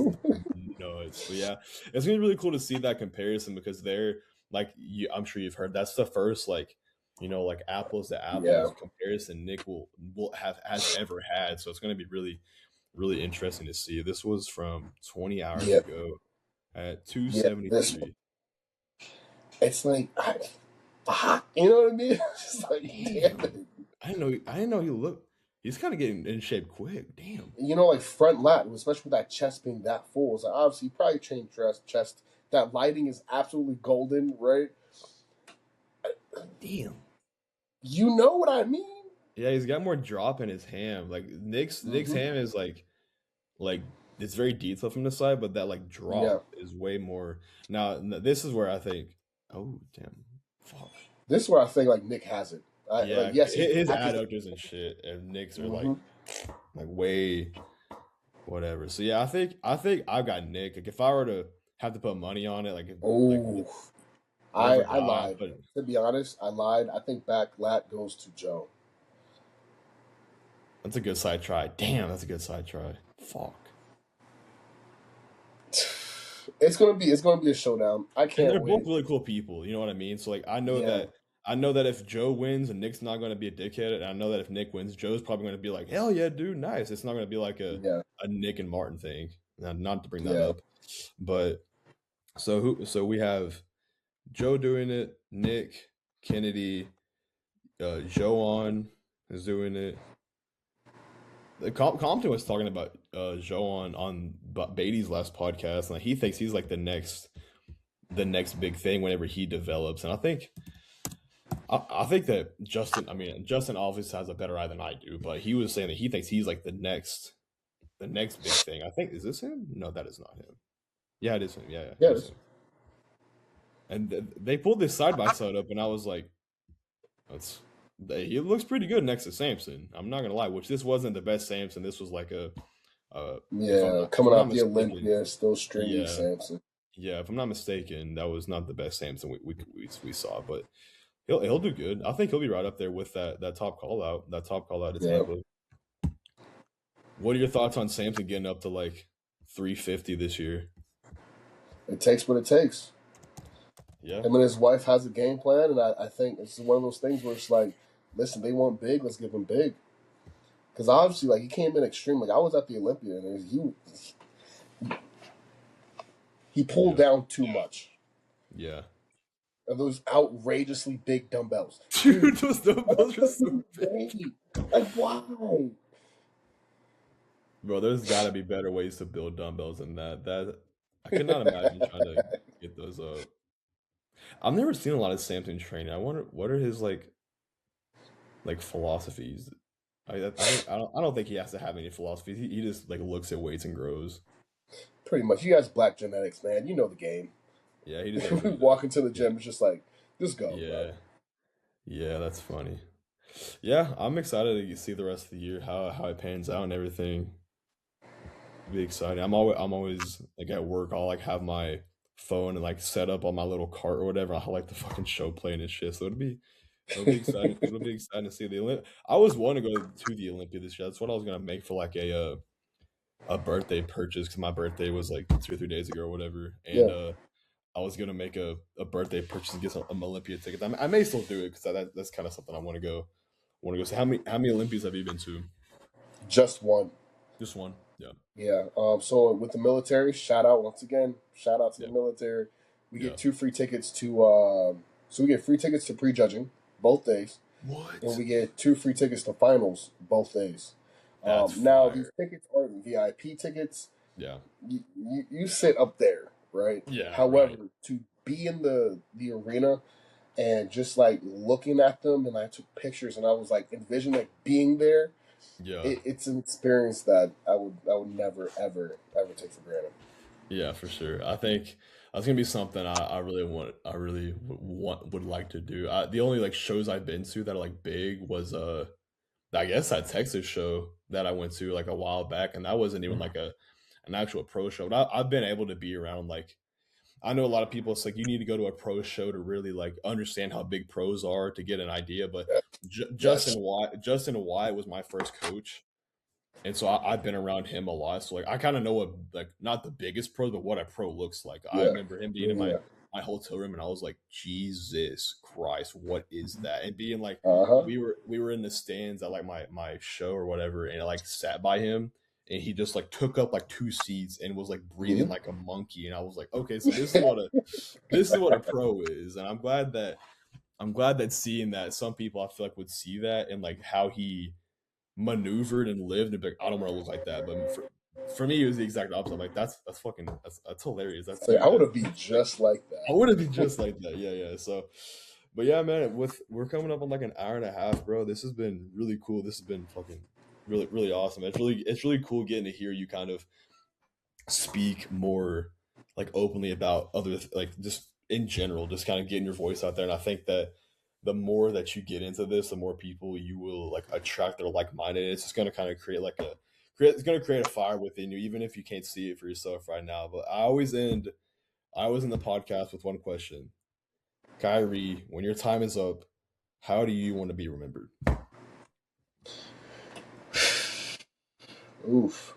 nuts. But yeah, it's gonna be really cool to see that comparison because they're like, I'm sure you've heard that's the first like, like apples to Yeah, apples comparison Nick will have has ever had. So it's gonna be really, really interesting to see. This was from 20 hours yeah, ago at yeah. This 273. it's like you know what I mean? It's just like damn Damn, it. I didn't know he looked. He's kind of getting in shape quick. Damn. Like front lat, especially with that chest being that full. It's like obviously you probably trained chest. That lighting is absolutely golden, right? Damn. You know what I mean? Yeah, he's got more drop in his ham. Like Nick's Hmm. ham is like it's very detailed from the side, but that like Yeah. drop is way more. Now this is where I think, oh damn, fuck. This is where I think like Nick has it. Like Yeah, yes, his his back is. adductors and shit, and Nick's are Hmm. like way whatever. So yeah, I think I've got Nick. Like if I were to have to put money on it, like Oh, live or I die, lied. but To be honest, I lied. I think back lat goes to Joe. that's a good side try. Damn, that's a good side try. Fuck. It's gonna be a showdown. I And can't they're both wait. really cool people. You know what I mean? So like Yeah, I know that if Joe wins and Nick's not going to be a dickhead, and I know that if Nick wins, Joe's probably going to be like, hell yeah, dude, nice. It's not going to be like yeah, a Nick and Martin thing. Not to bring that yeah. up, but so we have Joe doing it, Nick, Kennedy, Joe on is doing it. Compton was talking about Joe on Beatty's last podcast, and he thinks he's like the next big thing whenever he develops. And I think that Justin obviously has a better eye than I do, but he was saying that he thinks he's like the next big thing. I think is this him? No, that is not him. Yeah, it is him. Yeah, it is Yes. him. And they pulled this side by side up, and I was like, that's he looks pretty good next to Samson. I'm not gonna lie. Which this wasn't the best Samson. This was like a if I'm Yeah. not if Coming I'm not out the mistaken, Olympia, still stringy yeah. Samson. Yeah, if I'm not mistaken, that was not the best Samson we saw, but he'll do good. I think he'll be right up there with that top call out to Yeah, Tampa. What are your thoughts on Samson getting up to like 350 this year? it takes what it takes. Yeah, Him and his wife has a game plan, and I think it's one of those things where it's like, listen, they want big, let's give them big. Because obviously, like he came in extreme. Like I was at the Olympia, and he pulled yeah, down too much yeah. of those outrageously big dumbbells, dude. Dude, those That was dumbbells are so fucking big. great. Like why? Bro, there's got to be better ways to build dumbbells than that. That I could not imagine trying to get those up. I've never seen a lot of Samson training. I wonder what are his like philosophies. I don't think he has to have any philosophies. He just like looks at weights and grows. Pretty much, you guys black genetics, man. You know the game. Yeah, he just We enters it. walk into the Yeah, gym, it's just like, just go, bro. yeah, yeah. That's funny. Yeah, I'm excited to see the rest of the year how it pans out and everything. It'll be exciting. I'm always like at work. I'll like have my phone and like set up on my little cart or whatever. I'll like the fucking show playing and shit. So it'll be exciting. It'll be exciting to see the Olymp. I was wanting to go to the Olympia this year. That's what I was gonna make for like a birthday purchase because my birthday was like 2 or 3 days ago or whatever, and Yeah, I was gonna make a birthday purchase and get some Olympia tickets. I may still do it because that's kind of something I want to go. Want to go see how many Olympias have you been to? just one. Just one. Yeah. Yeah. So with the military, shout out once again. Shout out to the Yeah. military. We Yeah. get two free tickets to. So we get free tickets to prejudging both days, and What? we get two free tickets to finals both days. That's Now these fire. tickets aren't VIP tickets. Yeah. You sit up there, right? Yeah. However, Right. to be in the arena and just like looking at them, and I took pictures, and I was like envision like being there. Yeah. It's an experience that I would never ever take for granted. Yeah. For sure. I think that's gonna be something I really want. I really would like to do. The only like shows I've been to that are like big was I guess that Texas show that I went to like a while back, and that wasn't even like an actual pro show. But I've been able to be around like I know a lot of people. It's like you need to go to a pro show to really like understand how big pros are to get an idea. But Yes. Justin Wyatt was my first coach, and so I've been around him a lot. So like I kind of know what like not the biggest pro, but what a pro looks like. I Yeah. remember him being Yeah. in Yeah. my hotel room, and I was like, Jesus Christ, what is that? And being like, Uh huh. we were in the stands at like my show or whatever, and I like sat by him, and he just like took up like two seats and was like breathing Hmm. like a monkey, and I was like, okay, so this is what a pro is, and I'm glad that seeing that some people I feel like would see that and like how he maneuvered and lived and be like, I don't want to look like that. But for me, it was the exact opposite. I'm like, that's fucking that's hilarious. That's Say, dude. I want That to be like just like I that. want to be just like that. Yeah, yeah. So, but yeah, man, we're coming up on like an hour and a half, bro. This has been really cool. This has been fucking really really awesome. It's really cool getting to hear you kind of speak more like openly about like just in general, just kind of getting your voice out there. And I think that the more that you get into this, the more people you will like attract that are like minded. It's just going to kind of it's going to create a fire within you, even if you can't see it for yourself right now. But I always end the podcast with one question: Kyrie, when your time is up, how do you want to be remembered? Oof.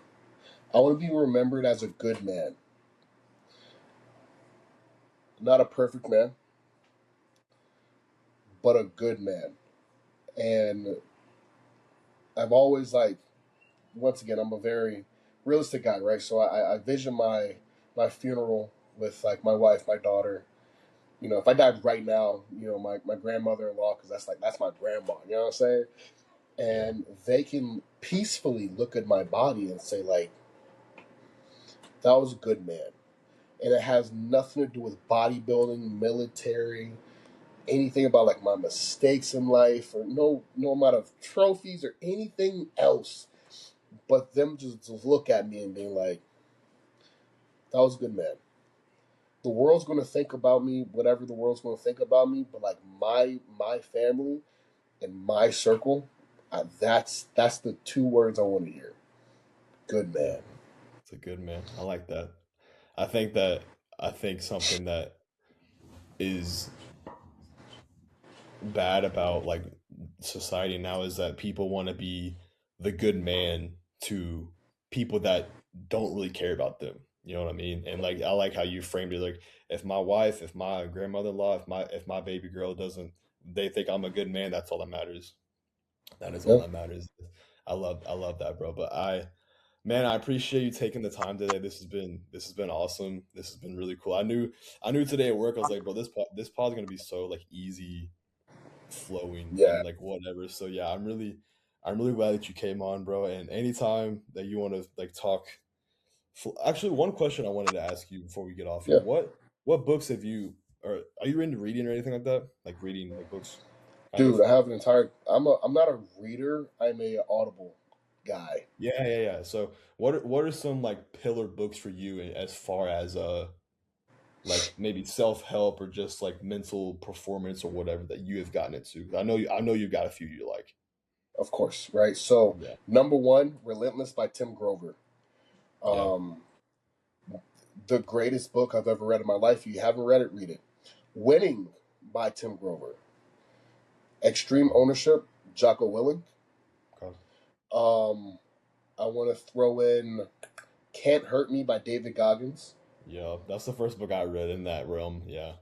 I want to be remembered as a good man, not a perfect man, but a good man. And I've always like, once again, I'm a very realistic guy, right? So I vision my funeral with like my wife, my daughter. You know, if I died right now, my grandmother-in-law, because that's my grandma. You know what I'm saying? Yeah, And they can peacefully look at my body and say like, that was a good man. And it has nothing to do with bodybuilding, military, anything about like my mistakes in life, or no amount of trophies or anything else. But them just to look at me and being like, that was a good man. The world's gonna think about me, whatever the world's gonna think about me, but like my family and my circle, that's the two words I want to hear. Good yeah. man. It's a good man. I like that. I think that I think something that is bad about like society now is that people want to be the good man to people that don't really care about them. You know what I mean? And like I like how you framed it. Like if my wife, if my grandmother-in-law, if my baby girl doesn't, they think I'm a good man. That's all that matters. That is all Yeah. that matters. I love that, bro. But man, I appreciate you taking the time today. This has been awesome. This has been really cool. I knew today at work I was like, bro, this pod's gonna be so like easy flowing Yeah. and like whatever. So yeah, I'm really glad that you came on, bro. And anytime that you want to like talk, actually, one question I wanted to ask you before we get off here: Yeah. what books have you, or are you into reading or anything like that? Like reading like books, kind of. Dude, I have an entire. I'm not a reader. I'm a Audible guy. Yeah, yeah, yeah. So what are some like pillar books for you as far as like maybe self help or just like mental performance or whatever that you have gotten into? I know you got a few you like. Of course, right? So, Yeah, number one, Relentless by Tim Grover. yeah. Um, the greatest book I've ever read in my life. If you haven't read it, read it. Winning by Tim Grover. Extreme Okay, Ownership, Jocko Willing. okay. Um, I want to throw in Can't Hurt Me by David Goggins. Yeah, that's the first book I read in that realm. Yeah,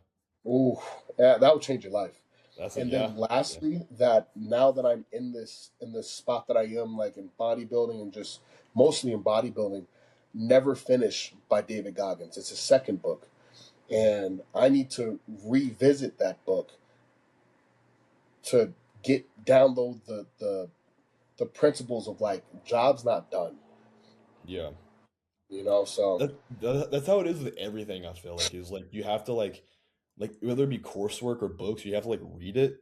Ooh, yeah, that would change your life. that's it. And Yeah, then yeah, lastly, that now that I'm in this spot that I am, like in bodybuilding and just mostly in bodybuilding, Never Finish by David Goggins. It's his second book, and I need to revisit that book to get download the principles of like jobs not done. yeah. So That's how it is with everything. I feel like is like you have to like whether it be coursework or books, you have to like read it,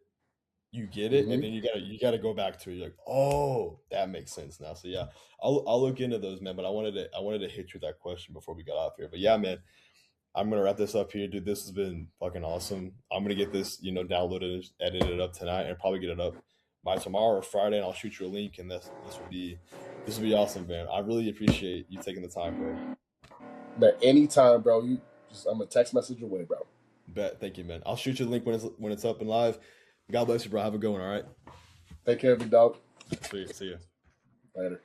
you get it, and mhm. then you gotta go back to it. You're like, oh, that makes sense now. So yeah, I'll look into those, man. But I wanted to hit you with that question before we got off here. But yeah, man, I'm gonna wrap this up here, dude. This has been fucking awesome. I'm gonna get this, downloaded and edited up tonight, and probably get it up by tomorrow or Friday, and I'll shoot you a link, and this will be awesome, man. I really appreciate you taking the time, bro. But anytime, bro, you just I'm a text message away, bro. Bet. Thank you, man. I'll shoot you the link when it's up and live. God bless you, bro. Have a good one. All right. Take care of you, dog. See you. See you. Later.